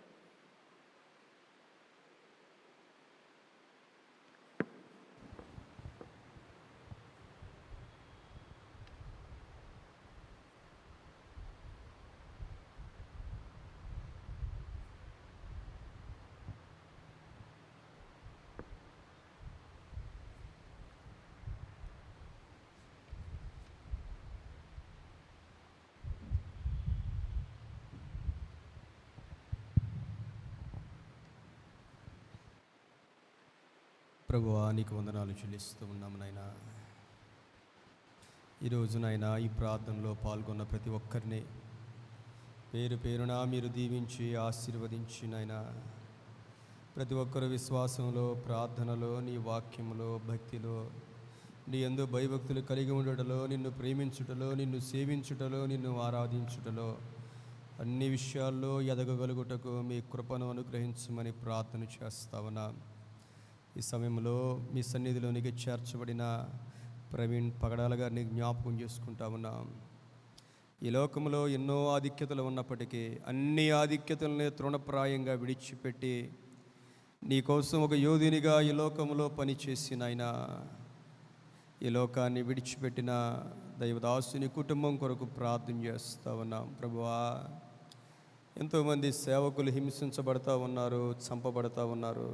ప్రభువా, నీకు వందనాలు చెల్లిస్తూ ఉన్నాము నాయనా. ఈరోజు నాయనా ఈ ప్రార్థనలో పాల్గొన్న ప్రతి ఒక్కరిని పేరు పేరున మీరు దీవించి ఆశీర్వదించి నాయనా, ప్రతి ఒక్కరు విశ్వాసంలో, ప్రార్థనలో, నీ వాక్యములో, భక్తిలో, నీ యందు భయభక్తులు కలిగి ఉండటలో, నిన్ను ప్రేమించుటలో, నిన్ను సేవించుటలో, నిన్ను ఆరాధించుటలో, అన్ని విషయాల్లో ఎదగగలుగుటకు మీ కృపను అనుగ్రహించమని ప్రార్థన చేస్తా ఉన్నాం. ఈ సమయంలో మీ సన్నిధిలోనికి చేర్చబడిన ప్రవీణ్ పగడాల గారిని జ్ఞాపకం చేసుకుంటా ఉన్నాం. ఈ లోకంలో ఎన్నో ఆధిక్యతలు ఉన్నప్పటికీ అన్ని ఆధిక్యతలని తృణప్రాయంగా విడిచిపెట్టి నీకోసం ఒక యోధునిగా ఈ లోకంలో పనిచేసిన ఆయన, ఈ లోకాన్ని విడిచిపెట్టిన దైవదాసుని కుటుంబం కొరకు ప్రార్థన చేస్తూ ఉన్నాం. ప్రభువా, ఎంతోమంది సేవకులు హింసించబడతా ఉన్నారు, చంపబడతా ఉన్నారు.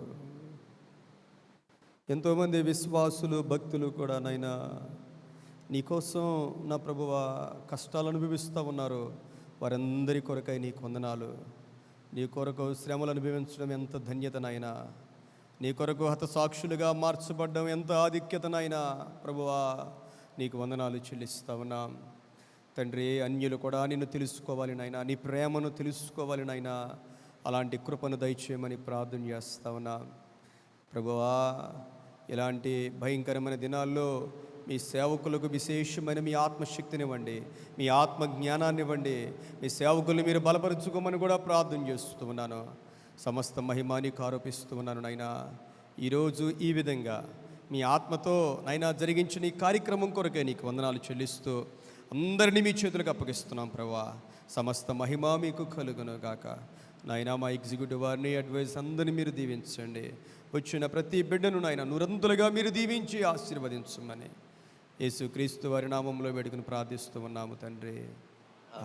ఎంతోమంది విశ్వాసులు, భక్తులు కూడా నైనా నీకోసం నా ప్రభువా కష్టాలు అనుభవిస్తూ ఉన్నారు. వారందరి కొరకై నీకు వందనాలు. నీ కొరకు శ్రమలు అనుభవించడం ఎంత ధన్యతనైనా, నీ కొరకు హతసాక్షులుగా మార్చబడ్డం ఎంత ఆధిక్యతనైనా ప్రభువా నీకు వందనాలు చెల్లిస్తా ఉన్నాం. తండ్రి, అన్యులు కూడా నిన్ను తెలుసుకోవాలి నాయనా, నీ ప్రేమను తెలుసుకోవాలి నాయనా. అలాంటి కృపను దయచేయమని ప్రార్థన చేస్తా ఉన్నాం. ప్రభువా, ఇలాంటి భయంకరమైన దినాల్లో మీ సేవకులకు విశేషమైన మీ ఆత్మశక్తినివ్వండి, మీ ఆత్మ జ్ఞానాన్ని ఇవ్వండి. మీ సేవకుల్ని మీరు బలపరుచుకోమని కూడా ప్రార్థన చేస్తూ ఉన్నాను. సమస్త మహిమానికి ఆరోపిస్తూ ఉన్నాను నైనా. ఈరోజు ఈ విధంగా మీ ఆత్మతో నైనా జరిగించిన ఈ కార్యక్రమం కొరకే నీకు వందనాలు చెల్లిస్తూ అందరినీ మీ చేతులకు అప్పగిస్తున్నాం. ప్రభువా, సమస్త మహిమ మీకు కలుగును గాక. నాయనా, మా ఎగ్జిక్యూటివ్ వారిని, అడ్వైజ్ అందరినీ మీరు దీవించండి. వచ్చిన ప్రతి బిడ్డను నాయన నురంతులుగా మీరు దీవించి ఆశీర్వదించమని యేసుక్రీస్తు వారి నామంలో వేడుకుని ప్రార్థిస్తూ ఉన్నాము తండ్రి.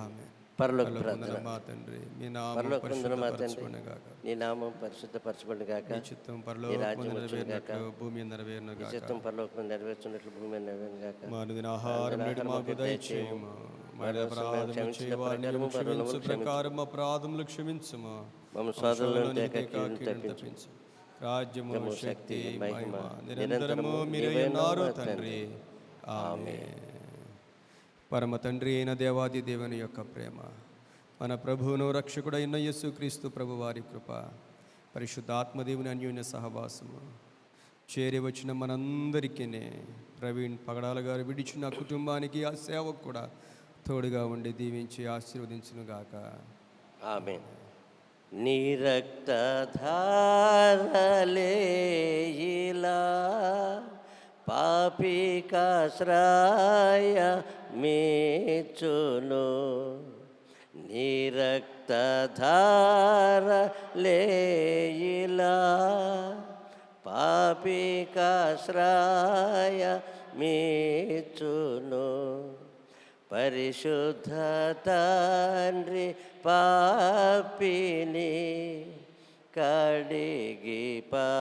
ఆమేన్. పరలోక పరలోకమందున ప్రార్థన. మా తండ్రి, మీ నామం పరలోకమందున మా తండ్రి, పరిశుద్ధపరచబడునుగాక. నీ నామం పరిశుద్ధపరచబడును గాక. నీ చిత్తం నీ పరలోకమందు రాజ్యం వచ్చును గాక. నెరవేరినట్లు భూమి మీద నెరవేరును నీ గాక. చిత్తం పరలోకం నెరవేర్చున్నట్లు భూమి మీద నెరవేరును గాక. మా అనుదిన ఆహారం నేడు మాకు దయచేయము. మా అపరాధములు క్షమించిన చేయవారిని ప్రకారము క్షమించు క్షమించు. ప్రకారం అపరాధములు క్షమించుము. మమ్మ శోధనలోనికి తప్పించు. రాజ్యము, రాజ్యము, శక్తి, మహిమ నిరంతరము నిరంతరము మీరే నీవే ఉన్నారు ఉన్నావు తండ్రి. తండ్రి. ఆమేన్. పరమ తండ్రి అయిన దేవాది దేవుని యొక్క ప్రేమ, మన ప్రభువును రక్షకుడైన యేసుక్రీస్తు ప్రభు వారి కృప, పరిశుద్ధాత్మదేవుని అన్యోన్య సహవాసము చేరి వచ్చిన మనందరికీ ప్రవీణ్ పగడాల గారు విడిచిన కుటుంబానికి, ఆ సేవకు కూడా తోడుగా ఉండి దీవించి ఆశీర్వదించునుగాక. ఆమేన్. నీ రక్తధారలే ఇలా పాపికాశ్రాయ మేచును. నీ రక్తధారలే ఇలా పాపికాశ్రాయ మేచును. పరిశుద్ధ తండ్రి పాపిని కడిగి